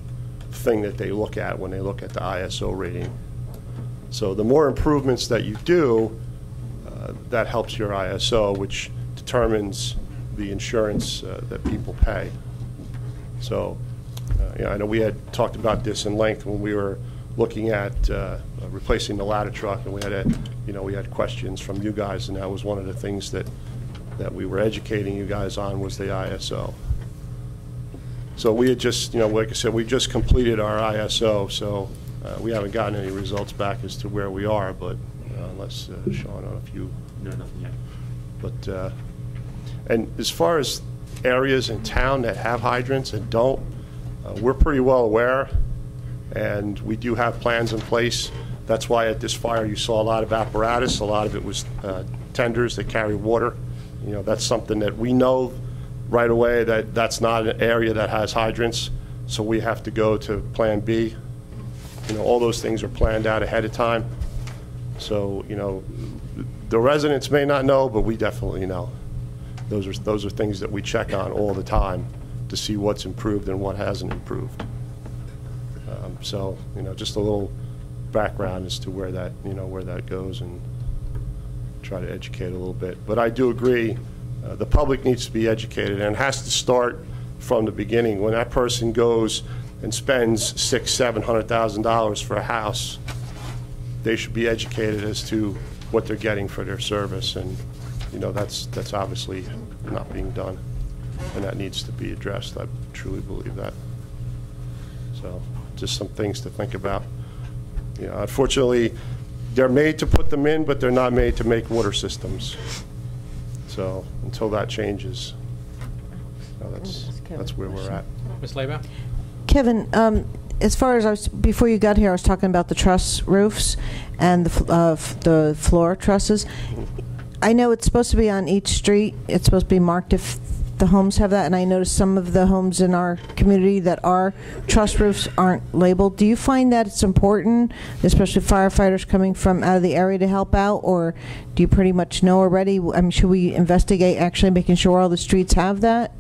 thing that they look at when they look at the ISO rating. So the more improvements that you do, that helps your ISO, which determines the insurance that people pay. So you know, I know we had talked about this in length when we were looking at replacing the ladder truck, and we had questions from you guys, and that was one of the things that we were educating you guys on, was the ISO. So we had just, like I said, we just completed our ISO, so we haven't gotten any results back as to where we are, but unless Sean, on a few. No, nothing yet. But, and as far as areas in town that have hydrants and don't, we're pretty well aware, and we do have plans in place. That's why at this fire you saw a lot of apparatus. A lot of it was tenders that carry water. That's something that we know right away that's not an area that has hydrants, so we have to go to Plan B all those things are planned out ahead of time. So, the residents may not know, but we definitely know. Those are things that we check on all the time to see what's improved and what hasn't improved. So, just a little background as to where that goes, and try to educate a little bit. But I do agree, the public needs to be educated, and it has to start from the beginning. When that person goes and spends $600,000-$700,000 for a house, they should be educated as to what they're getting for their service, and that's obviously not being done, and that needs to be addressed. I truly believe that. So, just some things to think about. Unfortunately, they're made to put them in, but they're not made to make water systems. So, until that changes, that's where we're at. Ms. Leba? Kevin, as far as before you got here, I was talking about the truss roofs and the floor trusses. I know it's supposed to be on each street. It's supposed to be marked if the homes have that, and I noticed some of the homes in our community that are truss roofs aren't labeled. Do you find that it's important, especially firefighters coming from out of the area to help out, or do you pretty much know already? I mean, should we investigate actually making sure all the streets have that?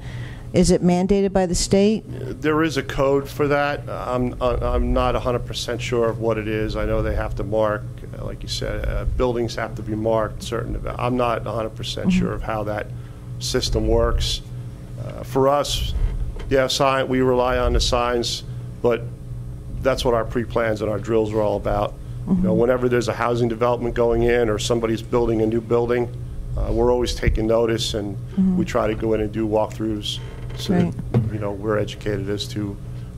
Is it mandated by the state? There is a code for that. I'm not 100% sure of what it is. I know they have to mark, like you said, buildings have to be marked certain. I'm not 100% sure of how that system works. For us, yeah, we rely on the signs, but that's what our pre-plans and our drills are all about. Whenever there's a housing development going in or somebody's building a new building, we're always taking notice, and we try to go in and do walkthroughs so that, we're educated as to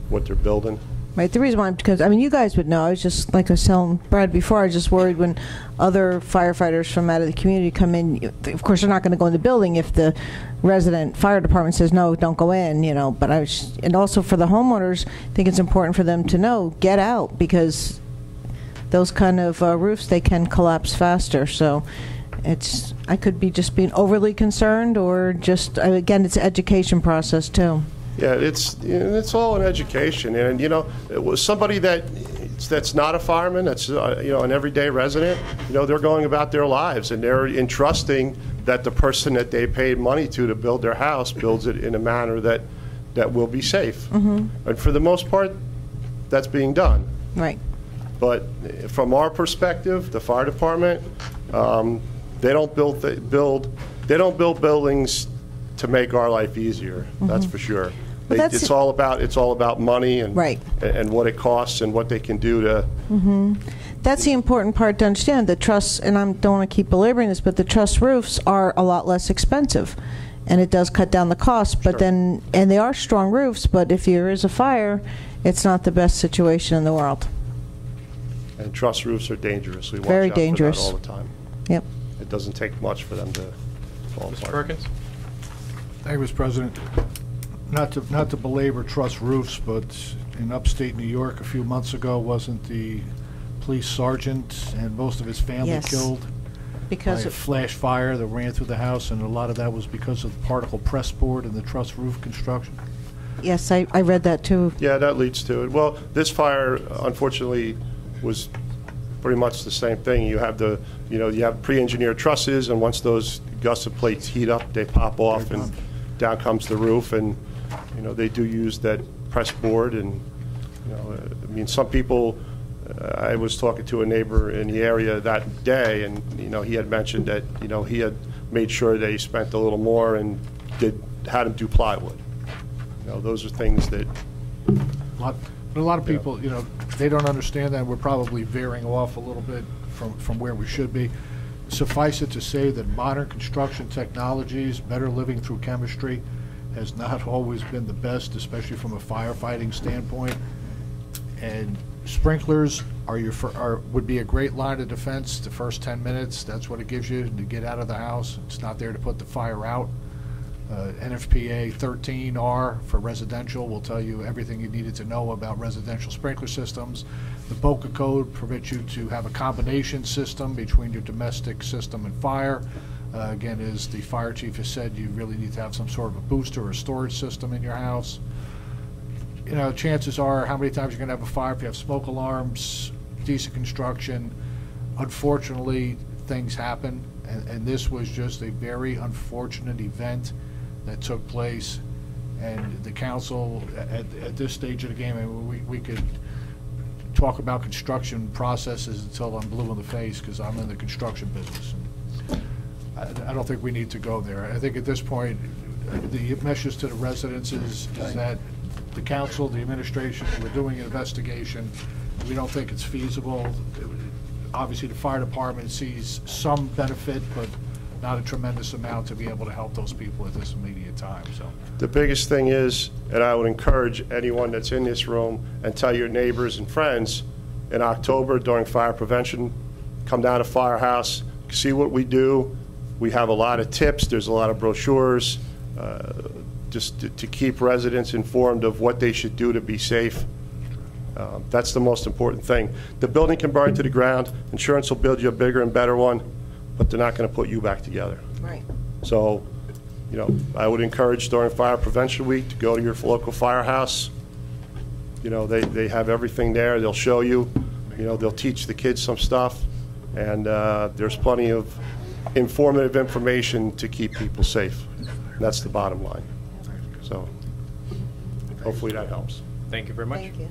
what they're building. Right. The reason why, because you guys would know. I was just, like I was telling Brad before, I was just worried when other firefighters from out of the community come in. Of course, they're not going to go in the building if the resident fire department says no, don't go in. But and also for the homeowners, I think it's important for them to know, get out, because those kind of roofs, they can collapse faster. So I could be just being overly concerned, or just again, it's an education process too. Yeah, it's all an education, and it was somebody that's not a fireman, that's an everyday resident. They're going about their lives, and they're entrusting that the person that they paid money to build their house builds it in a manner that will be safe. And for the most part, that's being done. Right. But from our perspective, the fire department, they don't build buildings to make our life easier. That's for sure. It's all about money and and what it costs and what they can do to. That's the important part to understand. The truss, and I don't want to keep belaboring this, but the truss roofs are a lot less expensive, and it does cut down the cost. But and they are strong roofs. But if there is a fire, it's not the best situation in the world. And truss roofs are dangerous. We watch Very out dangerous. for that all the time. Yep. It doesn't take much for them to fall apart. Mr. Perkins? Thank you, Mr. President. Not to belabor truss roofs, but in upstate New York a few months ago, wasn't the police sergeant and most of his family killed because by a flash fire that ran through the house, and a lot of that was because of the particle press board and the truss roof construction? Yes, I read that too. Yeah, that leads to it. Well, this fire, unfortunately, was pretty much the same thing. You have you have pre-engineered trusses, and once those gusset plates heat up, they pop off, and down comes the roof. And they do use that press board, and some people. I was talking to a neighbor in the area that day, and he had mentioned that he had made sure that he spent a little more and had him do plywood. Those are things that. A lot of people, they don't understand that. We're probably veering off a little bit from where we should be. Suffice it to say that modern construction technologies, better living through chemistry, has not always been the best, especially from a firefighting standpoint. And sprinklers would be a great line of defense. The first 10 minutes, that's what it gives you to get out of the house. It's not there to put the fire out. NFPA 13R for residential will tell you everything you needed to know about residential sprinkler systems. The BOCA code permits you to have a combination system between your domestic system and fire. Again, as the fire chief has said, you really need to have some sort of a booster or storage system in your house. you know, chances are, how many times you're going to have a fire if you have smoke alarms, decent construction. Unfortunately, things happen, and this was just a very unfortunate event that took place. And the council, at this stage of the game, I mean, we could talk about construction processes until I'm blue in the face, because I'm in the construction business. And I don't think we need to go there. I think at this point, the message to the residents is that the council, the administration, we're doing an investigation. We don't think it's feasible. Obviously, the fire department sees some benefit, but not a tremendous amount to be able to help those people at this immediate time. So The biggest thing is, and I would encourage anyone that's in this room and tell your neighbors and friends, in October during fire prevention, come down to Firehouse, see what we do. We have a lot of tips. There's a lot of brochures, just to keep residents informed of what they should do to be safe. That's the most important thing. The building can burn to the ground. Insurance will build you a bigger and better one, but they're not going to put you back together. Right. So, you know, I would encourage during Fire Prevention Week to go to your local firehouse. You know, they have everything there. They'll show you. You know, they'll teach the kids some stuff. And there's plenty of informative information to keep people safe. And that's the bottom line. So hopefully that helps. Thank you very much. Thank you.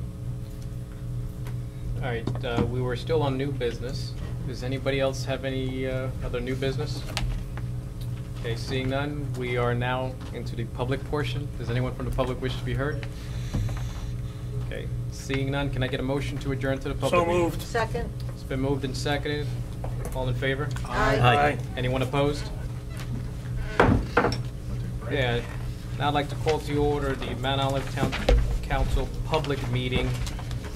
All right, we were still on new business. Does anybody else have any other new business? Okay, seeing none, we are now into the public portion. Does anyone from the public wish to be heard? Okay, seeing none, can I get a motion to adjourn to the public? So moved. Second. It's been moved and seconded. All in favor? Aye. Aye. Anyone opposed? Yeah, now I'd like to call to order the Mount Olive Township Council public meeting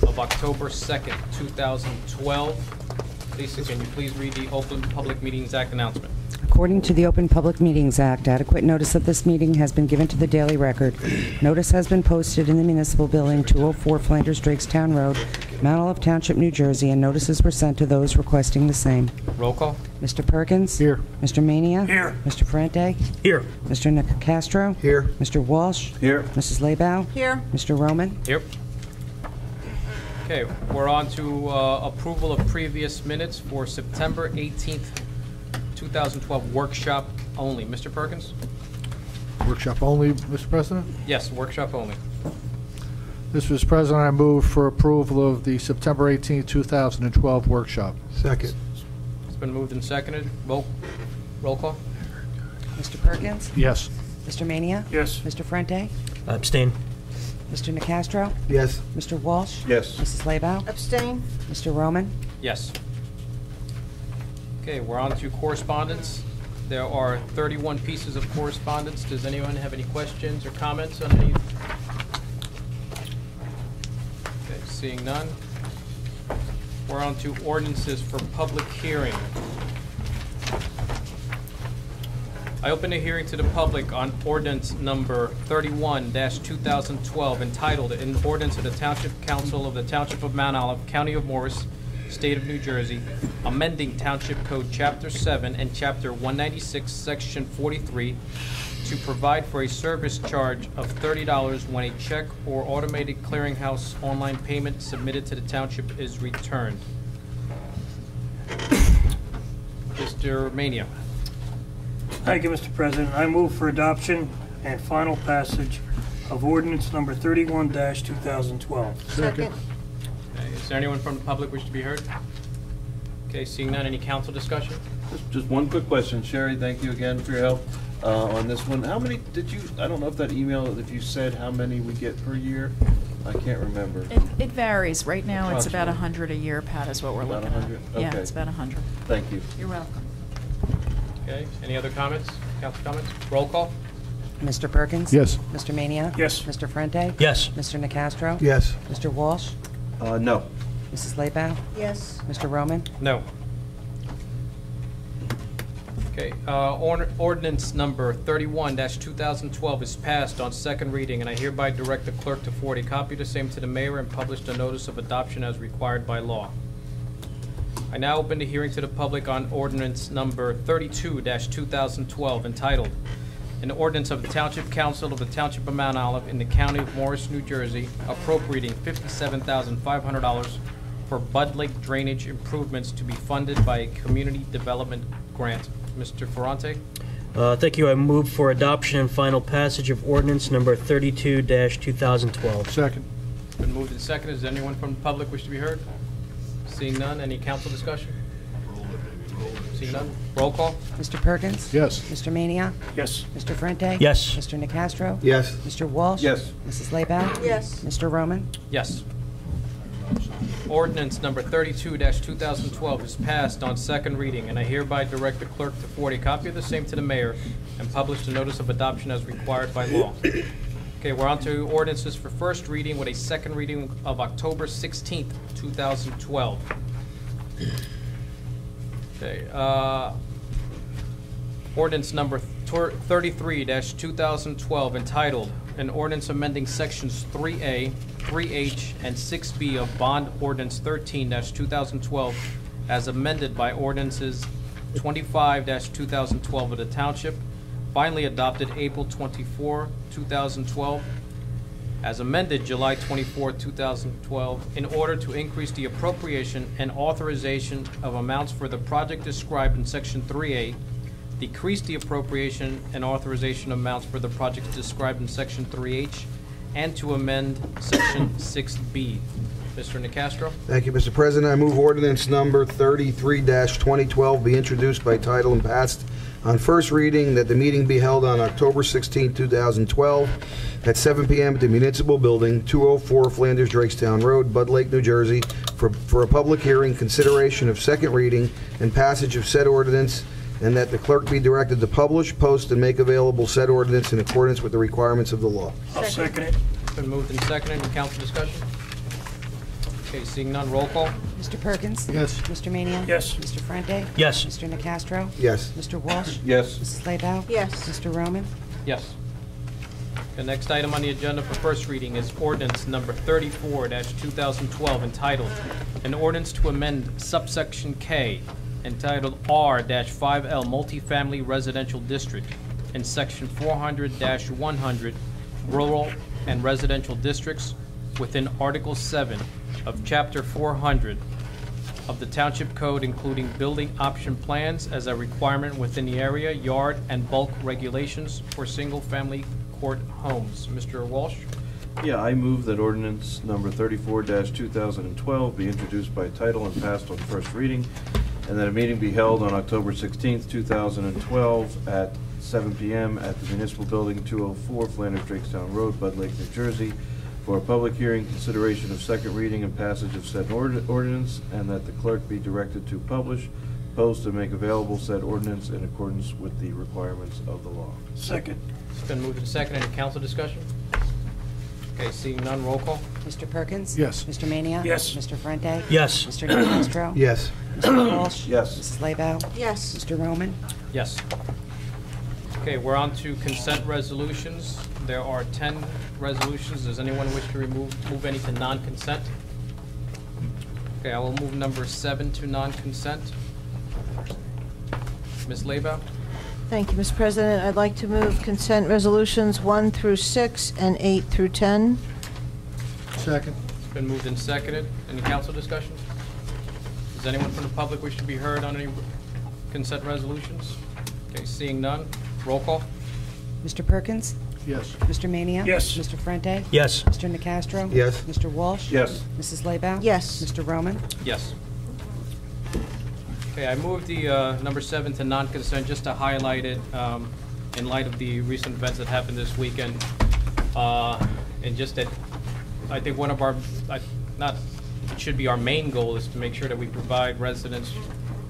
of October 2nd, 2012. Lisa, can you please read the Open Public Meetings Act announcement? According to the Open Public Meetings Act, adequate notice of this meeting has been given to the Daily Record. Notice has been posted in the municipal building, 204 Flanders Drakestown Road, Mount Olive Township, New Jersey, and notices were sent to those requesting the same. Roll call. Mr. Perkins? Here. Mr. Mania? Here. Mr. Ferrante? Here. Mr. Nicastro? Here. Mr. Walsh? Here. Mrs. Laybow? Here. Mr. Roman? Here. Okay, we're on to approval of previous minutes for September 18th, 2012 workshop only. Mr. Perkins? Workshop only, Mr. President? Yes, workshop only. Mr. President, I move for approval of the September 18, 2012 workshop. Second. It's been moved and seconded. Roll call. Mr. Perkins? Yes. Mr. Mania? Yes. Mr. Ferrante? Abstain. Mr. Nicastro? Yes. Mr. Walsh? Yes. Mrs. Laybow? Abstain. Mr. Roman? Yes. Okay, we're on to correspondence. There are 31 pieces of correspondence. Does anyone have any questions or comments on any? Okay, seeing none. We're on to ordinances for public hearing. I open a hearing to the public on ordinance number 31-2012 entitled, "An Ordinance of the Township Council of the Township of Mount Olive, County of Morris, State of New Jersey, amending Township Code Chapter 7 and Chapter 196, Section 43, to provide for a service charge of $30 when a check or automated clearinghouse online payment submitted to the township is returned." Mr. Mania. Thank you, Mr. President. I move for adoption and final passage of ordinance number 31-2012. Second. Okay, is there anyone from the public wish to be heard? Okay, seeing none, any council discussion? Just one quick question. Sherry, thank you again for your help on this one. How many did you, I don't know if that email, if you said how many we get per year? I can't remember. It varies. Right now, it's about Approximately. 100 a year, Pat, is what we're About looking 100? at. Yeah, Okay. it's about 100. Thank you. You're welcome. Okay, any other comments? Council comments? Roll call? Mr. Perkins? Yes. Mr. Mania? Yes. Mr. Ferrante? Yes. Mr. Nicastro? Yes. Mr. Walsh? No. Mrs. Laybow? Yes. Mr. Roman? No. Okay, ordinance number 31-2012 is passed on second reading, and I hereby direct the clerk to forward a copy of the same to the mayor and publish the notice of adoption as required by law. I now open the hearing to the public on ordinance number 32-2012 entitled, An ordinance of the Township Council of the Township of Mount Olive in the County of Morris, New Jersey, appropriating $57,500 for Bud Lake drainage improvements to be funded by a community development grant. Mr. Ferrante? Thank you. I move for adoption and final passage of ordinance number 32-2012. Second. Been moved and seconded. Does anyone from the public wish to be heard? Seeing none, any council discussion? Seeing none, roll call. Mr. Perkins? Yes. Mr. Mania? Yes. Mr. Frente? Yes. Mr. Nacastro? Yes. Mr. Walsh? Yes. Mrs. Laybaugh? Yes. Mr. Roman? Yes. Ordinance number 32-2012 is passed on second reading, and I hereby direct the clerk to forward a copy of the same to the mayor and publish the notice of adoption as required by law. Okay, we're on to ordinances for first reading with a second reading of October 16th, 2012. Okay, ordinance number 33-2012 entitled, an ordinance amending sections 3A, 3H, and 6B of Bond Ordinance 13-2012 as amended by ordinances 25-2012 of the Township, finally adopted April 24, 2012, as amended July 24, 2012, in order to increase the appropriation and authorization of amounts for the project described in Section 3A, decrease the appropriation and authorization amounts for the projects described in Section 3H, and to amend Section 6B. Mr. Nacastro? Thank you, Mr. President. I move ordinance number 33-2012 be introduced by title and passed on first reading, that the meeting be held on October 16, 2012, at 7 p.m. at the Municipal Building, 204 Flanders Drakestown Road, Bud Lake, New Jersey, for a public hearing, consideration of second reading, and passage of said ordinance, and that the clerk be directed to publish, post, and make available said ordinance in accordance with the requirements of the law. I'll second it. Been moved and seconded. Any council discussion? Okay, seeing none, roll call. Mr. Perkins? Yes. Mr. Mania? Yes. Mr. Frente? Yes. Mr. Nacastro? Yes. Mr. Walsh? Yes. Mrs. Laybaugh? Yes. Mr. Roman? Yes. The next item on the agenda for first reading is ordinance number 34-2012 entitled, an ordinance to amend subsection K entitled R-5L Multifamily Residential District in section 400-100 Rural and Residential Districts within Article 7 of Chapter 400 of the Township Code, including building option plans as a requirement within the area, yard, and bulk regulations for single-family court homes. Mr. Walsh? Yeah, I move that ordinance number 34-2012 be introduced by title and passed on first reading, and that a meeting be held on October 16th, 2012 at 7 p.m. at the Municipal Building, 204 Flanders Drakestown Road, Bud Lake, New Jersey, for a public hearing, consideration of second reading, and passage of said ordinance, and that the clerk be directed to publish, post, and make available said ordinance in accordance with the requirements of the law. Second. It's been moved and seconded. Any council discussion? Okay, seeing none, roll call. Mr. Perkins? Yes. Mr. Mania? Yes. Mr. Frente? Yes. Mr. Nacastro? Yes. Mr. Walsh? Yes. Mrs. Laybaugh? Yes. Mr. Roman? Yes. Okay, we're on to consent resolutions. There are 10 resolutions. Does anyone wish to move any to non-consent? Okay, I will move number 7 to non-consent. Ms. Laybaugh? Thank you, Mr. President. I'd like to move consent resolutions 1 through 6 and 8 through 10. Second. It's been moved and seconded. Any council discussion? Does anyone from the public wish to be heard on any consent resolutions? Okay, seeing none, roll call. Mr. Perkins? Yes. Mr. Mania? Yes. Mr. Frente? Yes. Mr. Nacastro? Yes. Mr. Walsh? Yes. Mrs. Laybaugh? Yes. Mr. Roman? Yes. Okay, I moved the number 7 to non-consent just to highlight it in light of the recent events that happened this weekend. And just that, I think one of our, it should be our main goal is to make sure that we provide residents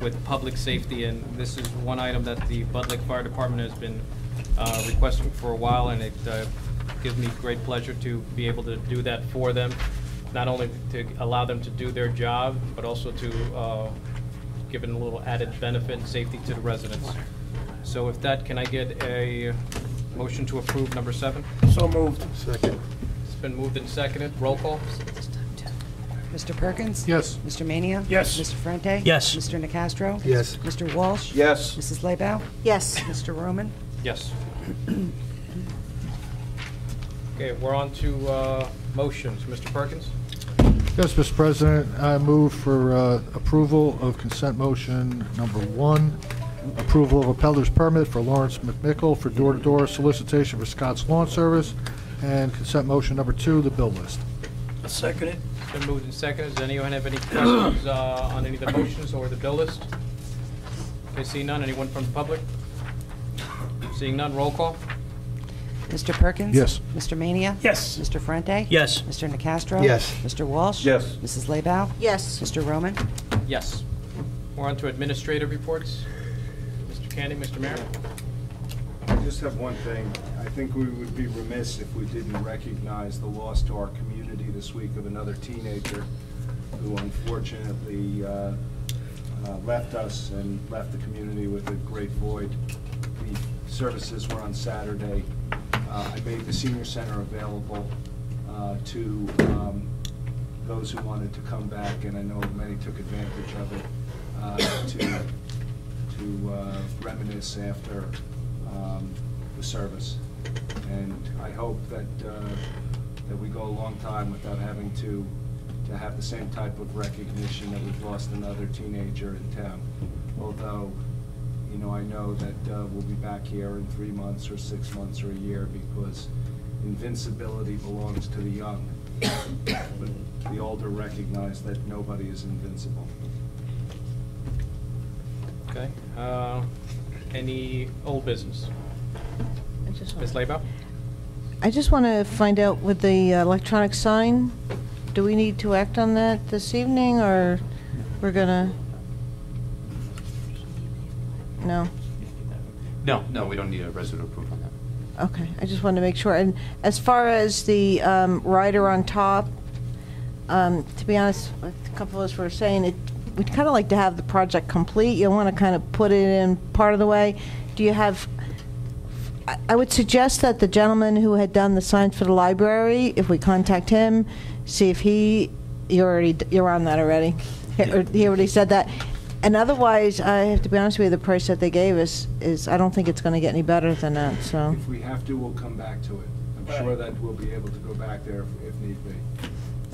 with public safety. And this is one item that the Bud Lake Fire Department has been requesting for a while, and it gives me great pleasure to be able to do that for them. Not only to allow them to do their job, but also to give it a little added benefit and safety to the residents. So with that, can I get a motion to approve number 7? So moved. Second. It's been moved and seconded. Roll call. Mr. Perkins? Yes. Mr. Mania? Yes. Mr. Frente? Yes. Mr. Nacastro? Yes. Mr. Walsh? Yes. Mrs. Laybaugh? Yes. Mr. Roman? Yes. Okay, we're on to motions. Mr. Perkins? Yes, Mr. President, I move for approval of consent motion number 1, approval of a peddler's permit for Lawrence McMickle for door-to-door solicitation for Scott's Lawn Service, and consent motion number 2, the bill list. I second it. It's been moved and seconded. Does anyone have any questions on any of the motions or the bill list? Okay, seeing none. Anyone from the public? Seeing none, roll call. Mr. Perkins? Yes. Mr. Mania? Yes. Mr. Ferrante? Yes. Mr. Nacastro? Yes. Mr. Walsh? Yes. Mrs. Laybow? Yes. Mr. Roman? Yes. We're on to administrative reports. Mr. Candy, Mr. Mayor? I just have one thing. I think we would be remiss if we didn't recognize the loss to our community this week of another teenager who unfortunately left us and left the community with a great void. The services were on Saturday. I made the senior center available to those who wanted to come back, and I know many took advantage of it to reminisce after the service. And I hope that we go a long time without having to have the same type of recognition that we've lost another teenager in town. Although, you know, I know that we'll be back here in 3 months or 6 months or a year, because invincibility belongs to the young. But the older recognize that nobody is invincible. Okay. Any old business? Ms. Laybow? I just want to find out with the electronic sign, do we need to act on that this evening, or we're gonna? No. No, we don't need a resolution approval on that. Okay, I just wanted to make sure. And as far as the rider on top, to be honest, a couple of us were saying we'd kind of like to have the project complete. You want to kind of put it in part of the way. Do you have? I would suggest that the gentleman who had done the signs for the library, if we contact him, see if you're on that already. He already said that. And otherwise, I have to be honest with you, the price that they gave us is, I don't think it's going to get any better than that, so. If we have to, we'll come back to it. I'm sure that we'll be able to go back there if need be.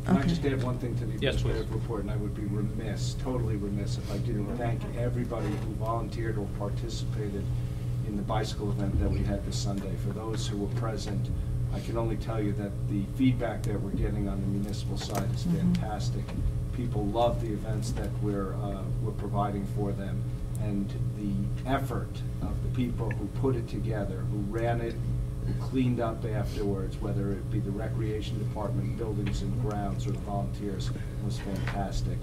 Can I just add one thing to the administrative report, and I would be remiss, totally remiss, if I didn't thank everybody who volunteered or participated in the bicycle event that we had this Sunday. For those who were present, I can only tell you that the feedback that we're getting on the municipal side is fantastic. People love the events that we're providing for them, and the effort of the people who put it together, who ran it, who cleaned up afterwards, whether it be the recreation department, buildings and grounds, or the volunteers, was fantastic.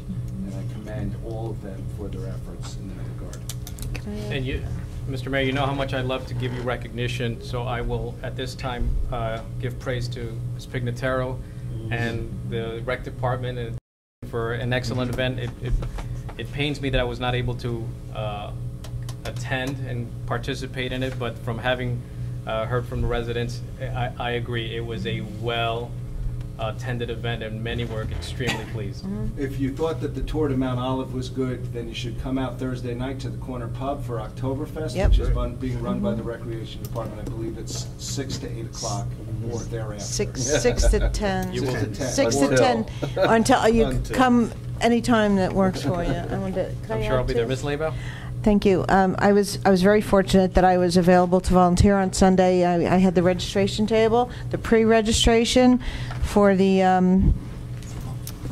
And I commend all of them for their efforts in that regard. And you, Mr. Mayor, you know how much I love to give you recognition, so I will, at this time, give praise to Ms. Pignataro and the rec department and for an excellent event. It pains me that I was not able to attend and participate in it, but from having heard from the residents, I agree. It was a well-attended event, and many were extremely pleased. If you thought that the tour to Mount Olive was good, then you should come out Thursday night to the Corner Pub for Oktoberfest, which is being run by the Recreation Department. I believe it's 6 to 8 o'clock or thereafter. 6 to 10. 6 to 10 Until until you come anytime that works for you. I'm sure I'll be there. Ms. Laybow? Thank you. I was very fortunate that I was available to volunteer on Sunday. I had the registration table, the pre-registration for the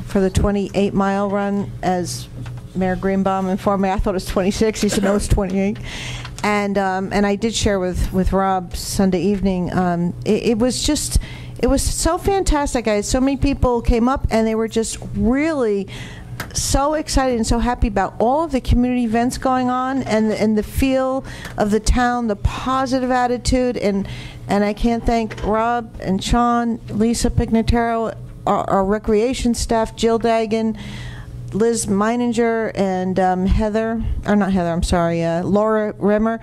28-mile run, as Mayor Greenbaum informed me. I thought it was 26. He said no, it's 28. And I did share with Rob Sunday evening. It was so fantastic. I had so many people came up, and they were just really so excited and so happy about all of the community events going on, and the feel of the town, the positive attitude, and I can't thank Rob and Sean, Lisa Pignataro, our recreation staff, Jill Dagan, Liz Meininger and Laura Rimmer,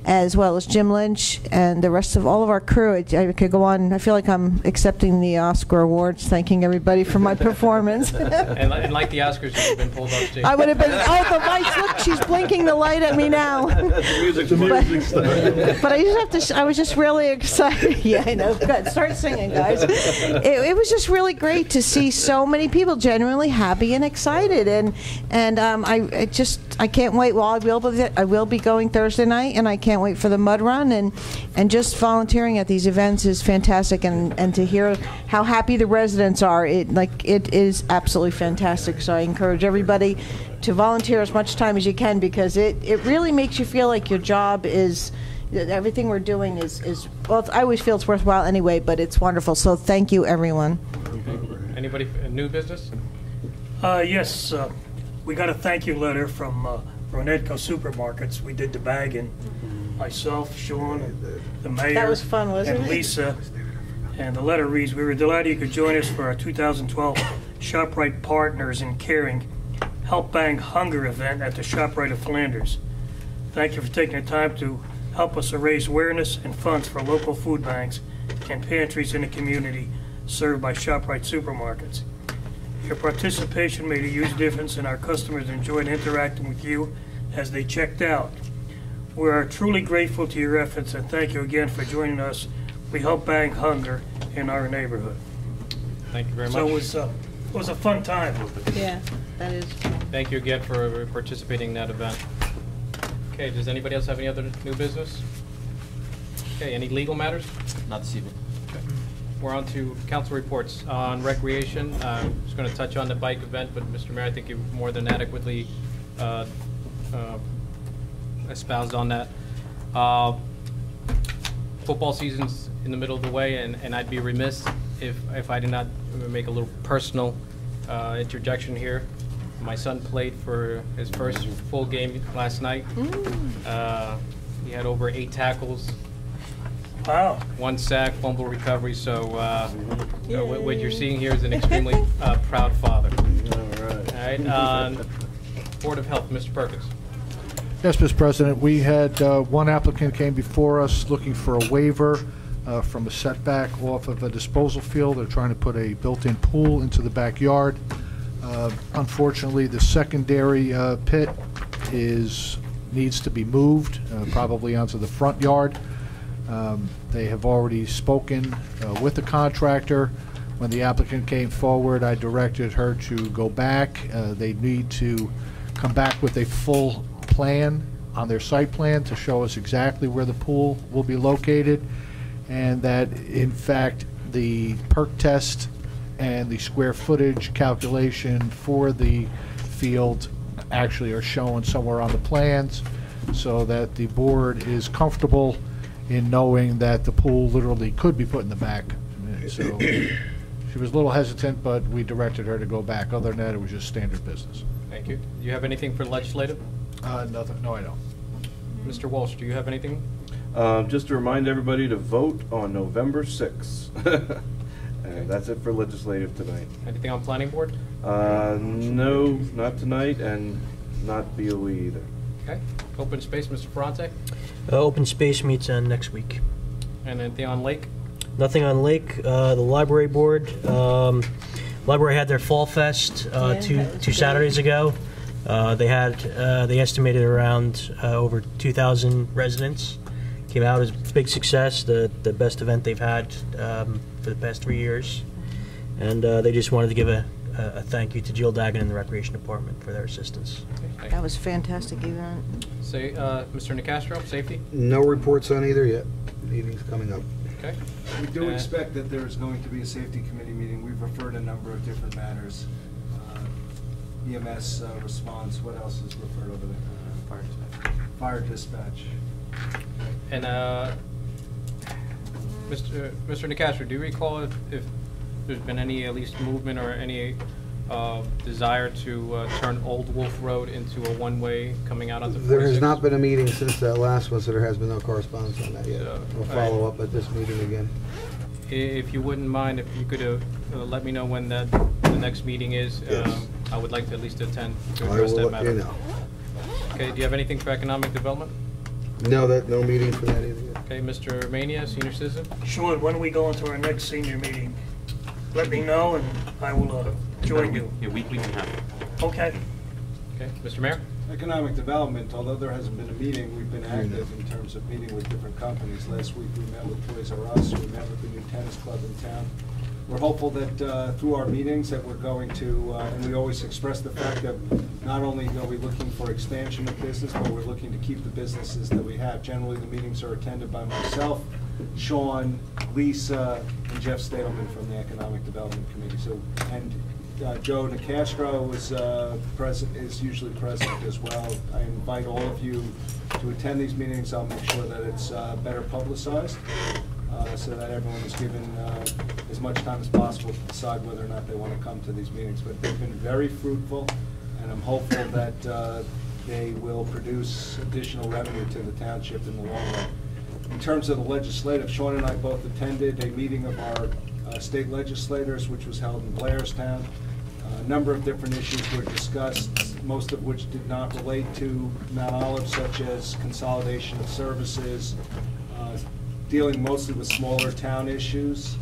as well as Jim Lynch and the rest of all of our crew. I could go on. I feel like I'm accepting the Oscar awards, thanking everybody for my performance. And like the Oscars, you've been pulled off stage. I would have been. Oh, the lights! Look, she's blinking the light at me now. But I just have to. I was just really excited. Yeah, I know. Good. Start singing, guys. It was just really great to see so many people genuinely happy and excited, and I can't wait. Well, I will be going Thursday night, and I can't wait for the mud run, and just volunteering at these events is fantastic, and to hear how happy the residents are, it is absolutely fantastic. So I encourage everybody to volunteer as much time as you can, because it really makes you feel like your job is, everything we're doing is well, I always feel it's worthwhile anyway, but it's wonderful. So thank you, everyone. Okay. Anybody, new business? Yes, we got a thank you letter from Ronetco Supermarkets. We did the bagging. Myself, Sean, and the mayor. That was fun, wasn't and it? Lisa. And the letter reads, we were delighted you could join us for our 2012 ShopRite Partners in Caring Help Bang Hunger event at the ShopRite of Flanders. Thank you for taking the time to help us raise awareness and funds for local food banks and pantries in the community served by ShopRite Supermarkets. Your participation made a huge difference, and our customers enjoyed interacting with you as they checked out. We are truly grateful to your efforts, and thank you again for joining us. We help bang hunger in our neighborhood. Thank you very much. So it was a fun time. Yeah, that is. Thank you again for participating in that event. Okay, does anybody else have any other new business? Okay, any legal matters? Not this evening. Okay. We're on to council reports on recreation. I'm just going to touch on the bike event, but Mr. Mayor, I think you more than adequately espoused on that. Football season's in the middle of the way, and I'd be remiss if I did not make a little personal interjection here. My son played for his first full game last night. He had over 8 tackles. Wow. 1 sack, fumble recovery. So what you're seeing here is an extremely proud father. All right. Board of Health, Mr. Perkins. Yes, Mr. President, we had one applicant came before us looking for a waiver from a setback off of a disposal field. They're trying to put a built-in pool into the backyard. Unfortunately, the secondary pit needs to be moved, probably onto the front yard. They have already spoken with the contractor. When the applicant came forward, I directed her to go back. They need to come back with a full plan on their site plan to show us exactly where the pool will be located, and that in fact the perk test and the square footage calculation for the field actually are shown somewhere on the plans, so that the board is comfortable in knowing that the pool literally could be put in the back. So she was a little hesitant, but we directed her to go back. Other than that, it was just standard business. Thank you. Do you have anything for legislative? Nothing. No, I don't. Mr. Walsh, do you have anything? Just to remind everybody to vote on November 6th. And that's it for legislative tonight. Anything on planning board? No, not tonight, and not BOE either. Okay. Open space, Mr. Ferrante? Open space meets next week. And anything on lake? Nothing on lake. The library board. Library had their fall fest two Saturdays ago. They estimated around over 2,000 residents. Came out as a big success, the best event they've had for the past 3 years. And they just wanted to give a thank you to Jill Dagan and the Recreation Department for their assistance. Okay, That was a fantastic event. Say, Mr. Nicastro, safety? No reports on either yet. Meeting's coming up. Okay. We do expect that there's going to be a safety committee meeting. We've referred a number of different matters. EMS response, what else is referred over there? Fire dispatch. And Mr. Nicastro, do you recall if there's been any at least movement or any desire to turn Old Wolf Road into a one-way coming out onto 46? There has not been a meeting since that last one, so there has been no correspondence on that yet. We'll follow up at this meeting again. If you wouldn't mind, if you could let me know when the next meeting is. Yes. I would like to at least attend to I address will that let you matter. know. Okay, do you have anything for economic development? No, no meeting for that either. Okay, Mr. Mania, senior citizen? Sean, when we go into our next senior meeting, let me know and I will join you. Yeah, we can have it. Okay. Okay, Mr. Mayor? Economic development, although there hasn't been a meeting, we've been active in terms of meeting with different companies. Last week, we met with Toys R Us, we met with the new tennis club in town. We're hopeful that through our meetings that we're going to, and we always express the fact that not only are we looking for expansion of business, but we're looking to keep the businesses that we have. Generally, the meetings are attended by myself, Sean, Lisa, and Jeff Stadelman from the Economic Development Committee. So, and Joe Nicastro is usually present as well. I invite all of you to attend these meetings. I'll make sure that it's better publicized so that everyone is given as much time as possible to decide whether or not they want to come to these meetings. But they've been very fruitful, and I'm hopeful that they will produce additional revenue to the township in the long run. In terms of the legislative, Sean and I both attended a meeting of our state legislators, which was held in Blairstown. A number of different issues were discussed, most of which did not relate to Mount Olive, such as consolidation of services, dealing mostly with smaller town issues.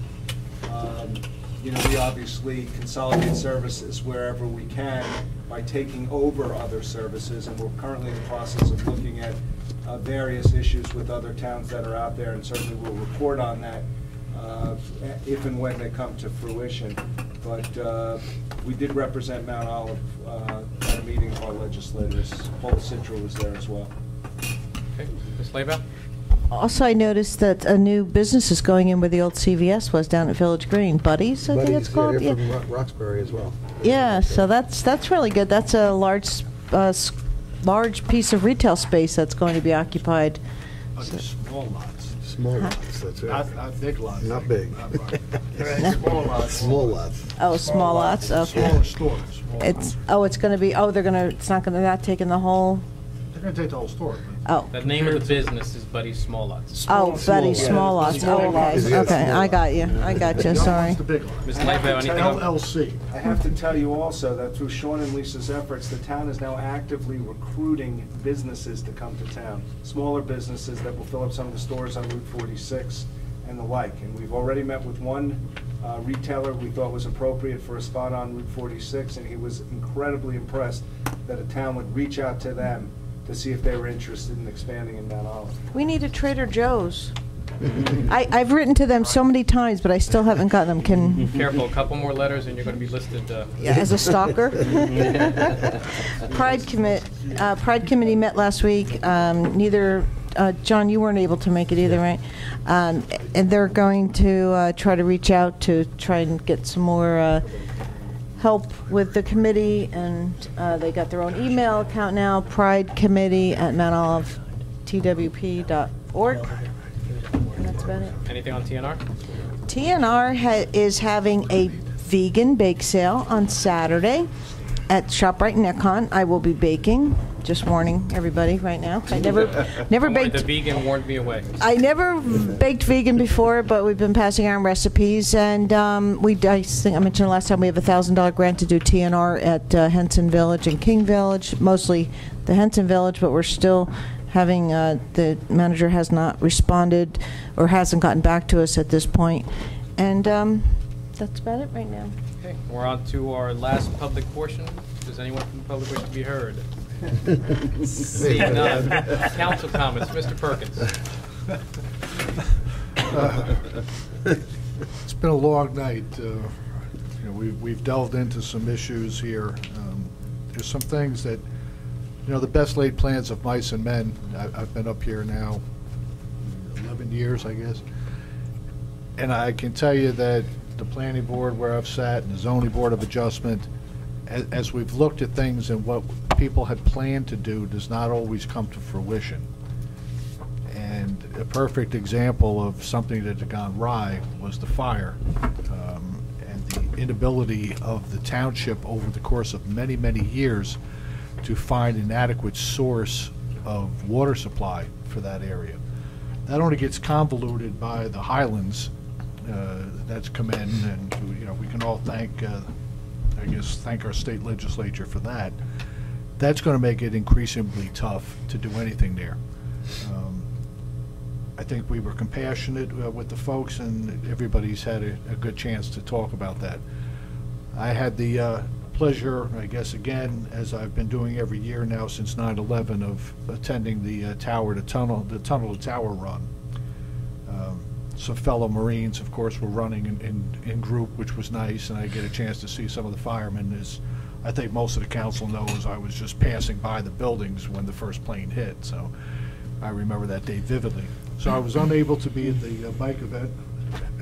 We obviously consolidate services wherever we can by taking over other services, and we're currently in the process of looking at various issues with other towns that are out there, and certainly we'll report on that if and when they come to fruition. But we did represent Mount Olive at a meeting of our legislators. Paul Citro was there as well. Okay, Ms. Laybow? Also, I noticed that a new business is going in where the old CVS was down at Village Green. Buddies, I think it's called. Yeah, they're from Roxbury as well. Yeah, so that's really good. That's a large piece of retail space that's going to be occupied. Small lots. Small lots, that's right. Not big lots. Not big. Small lots. Small lots. Oh, small lots. Okay. Smaller stores. It's it's going to be. They're not taking the whole. They're going to take the whole store. Oh. The name of the business is Buddy's Small Lots. Buddy's Small Lots. Oh, okay. Okay, I got you. Sorry. Ms. Laybow, anything else? LLC. I have to tell you also that through Sean and Lisa's efforts, the town is now actively recruiting businesses to come to town. Smaller businesses that will fill up some of the stores on Route 46 and the like. And we've already met with one retailer we thought was appropriate for a spot on Route 46, and he was incredibly impressed that a town would reach out to them to see if they were interested in expanding in Mount Olive. We need a Trader Joe's. I've written to them so many times, but I still haven't gotten them. Careful, a couple more letters and you're going to be listed. As a stalker. Pride Committee met last week. Neither, John, you weren't able to make it either, right? And they're going to try to reach out to try and get some more help with the committee, and they got their own email account now, pridecommittee@mountontwp.org. And that's about it. Anything on TNR? TNR is having a vegan bake sale on Saturday at ShopRite and Econ. I will be baking. Just warning everybody right now. I never baked. The vegan warned me away. I never baked vegan before, but we've been passing around recipes, and I think I mentioned last time we have a $1,000 grant to do TNR at Henson Village and King Village, mostly the Henson Village, but we're still having the manager has not responded or hasn't gotten back to us at this point, and that's about it right now. Okay, we're on to our last public portion. Does anyone from the public wish to be heard? Seeing none. Council comments, Mr. Perkins. It's been a long night. We've delved into some issues here. There's some things that, the best laid plans of mice and men. I've been up here now 11 years, I guess. And I can tell you that the planning board where I've sat and the zoning board of adjustment, as we've looked at things and what people had planned to do does not always come to fruition. And a perfect example of something that had gone awry was the fire and the inability of the township over the course of many, many years to find an adequate source of water supply for that area. That only gets convoluted by the Highlands that's come in, and we can all thank I guess, thank our state legislature for that. That's going to make it increasingly tough to do anything there. I think we were compassionate with the folks, and everybody's had a good chance to talk about that. I had the pleasure, I guess again, as I've been doing every year now since 9/11, of attending the tunnel to tower run. Some fellow Marines, of course, were running in group, which was nice, and I get a chance to see some of the firemen. As I think most of the council knows, I was just passing by the buildings when the first plane hit, so I remember that day vividly. So I was unable to be at the bike event,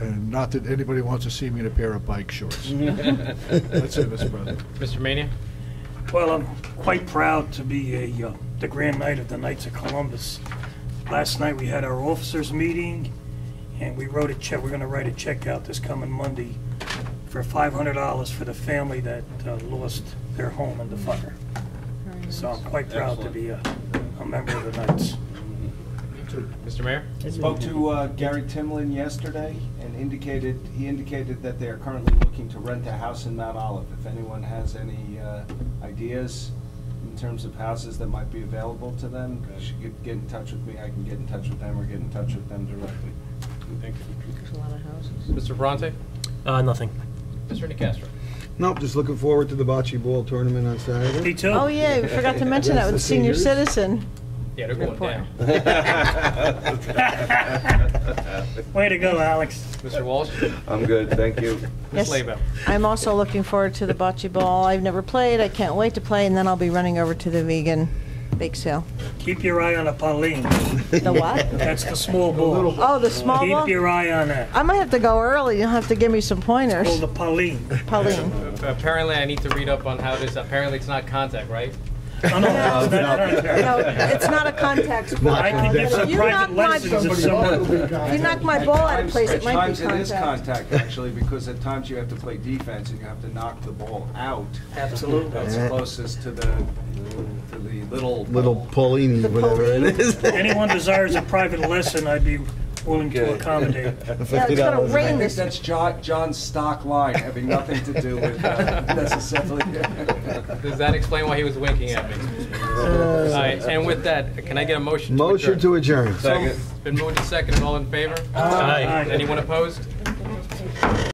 and not that anybody wants to see me in a pair of bike shorts. That's it, Mr. President. Mr. Mania? Well, I'm quite proud to be the Grand Knight of the Knights of Columbus. Last night we had our officers meeting, and we wrote a check. We're going to write a check out this coming Monday for $500 for the family that lost their home in the fire. So I'm quite proud to be a member of the Knights. Mr. Mayor? I spoke to Gary Timlin yesterday and he indicated that they are currently looking to rent a house in Mount Olive. If anyone has any ideas in terms of houses that might be available to them, you should get in touch with me. I can get in touch with them or get in touch with them directly. Thank you. There's a lot of houses. Mr. Bronte? Nothing. Mr. Nicastro? Nope, just looking forward to the bocce ball tournament on Saturday. Me too. Oh, yeah, we forgot to mention that with the senior seniors? citizen. Yeah, they're going down. Way to go, Alex. Mr. Walsh? I'm good, thank you. Ms. Yes. Labo? I'm also looking forward to the bocce ball. I've never played. I can't wait to play, and then I'll be running over to the vegan bake sale. Keep your eye on a Pauline. The what? That's the small ball. Oh, the small ball? Keep your eye on that. I might have to go early. You'll have to give me some pointers. Called the Pauline. Pauline. Apparently, I need to read up on how this, apparently it's not contact, right? Oh, no, it's not contact. No, it's not a contact sport. I can give some You private knock lessons if someone... You knock my ball out of place, it might be At times it is contact. contact, actually, because at times you have to play defense and you have to knock the ball out. Absolutely. That's closest to the little Paulini, whatever it is. Anyone desires a private lesson, I'd be willing to accommodate. Yeah, it's gonna rain I think this. that's John's stock line, having nothing to do with necessarily. Does that explain why he was winking at me? All right, and with that, can I get a motion to Motion to adjourn. Second. It's been moved and seconded. All in favor? Aye. Anyone opposed?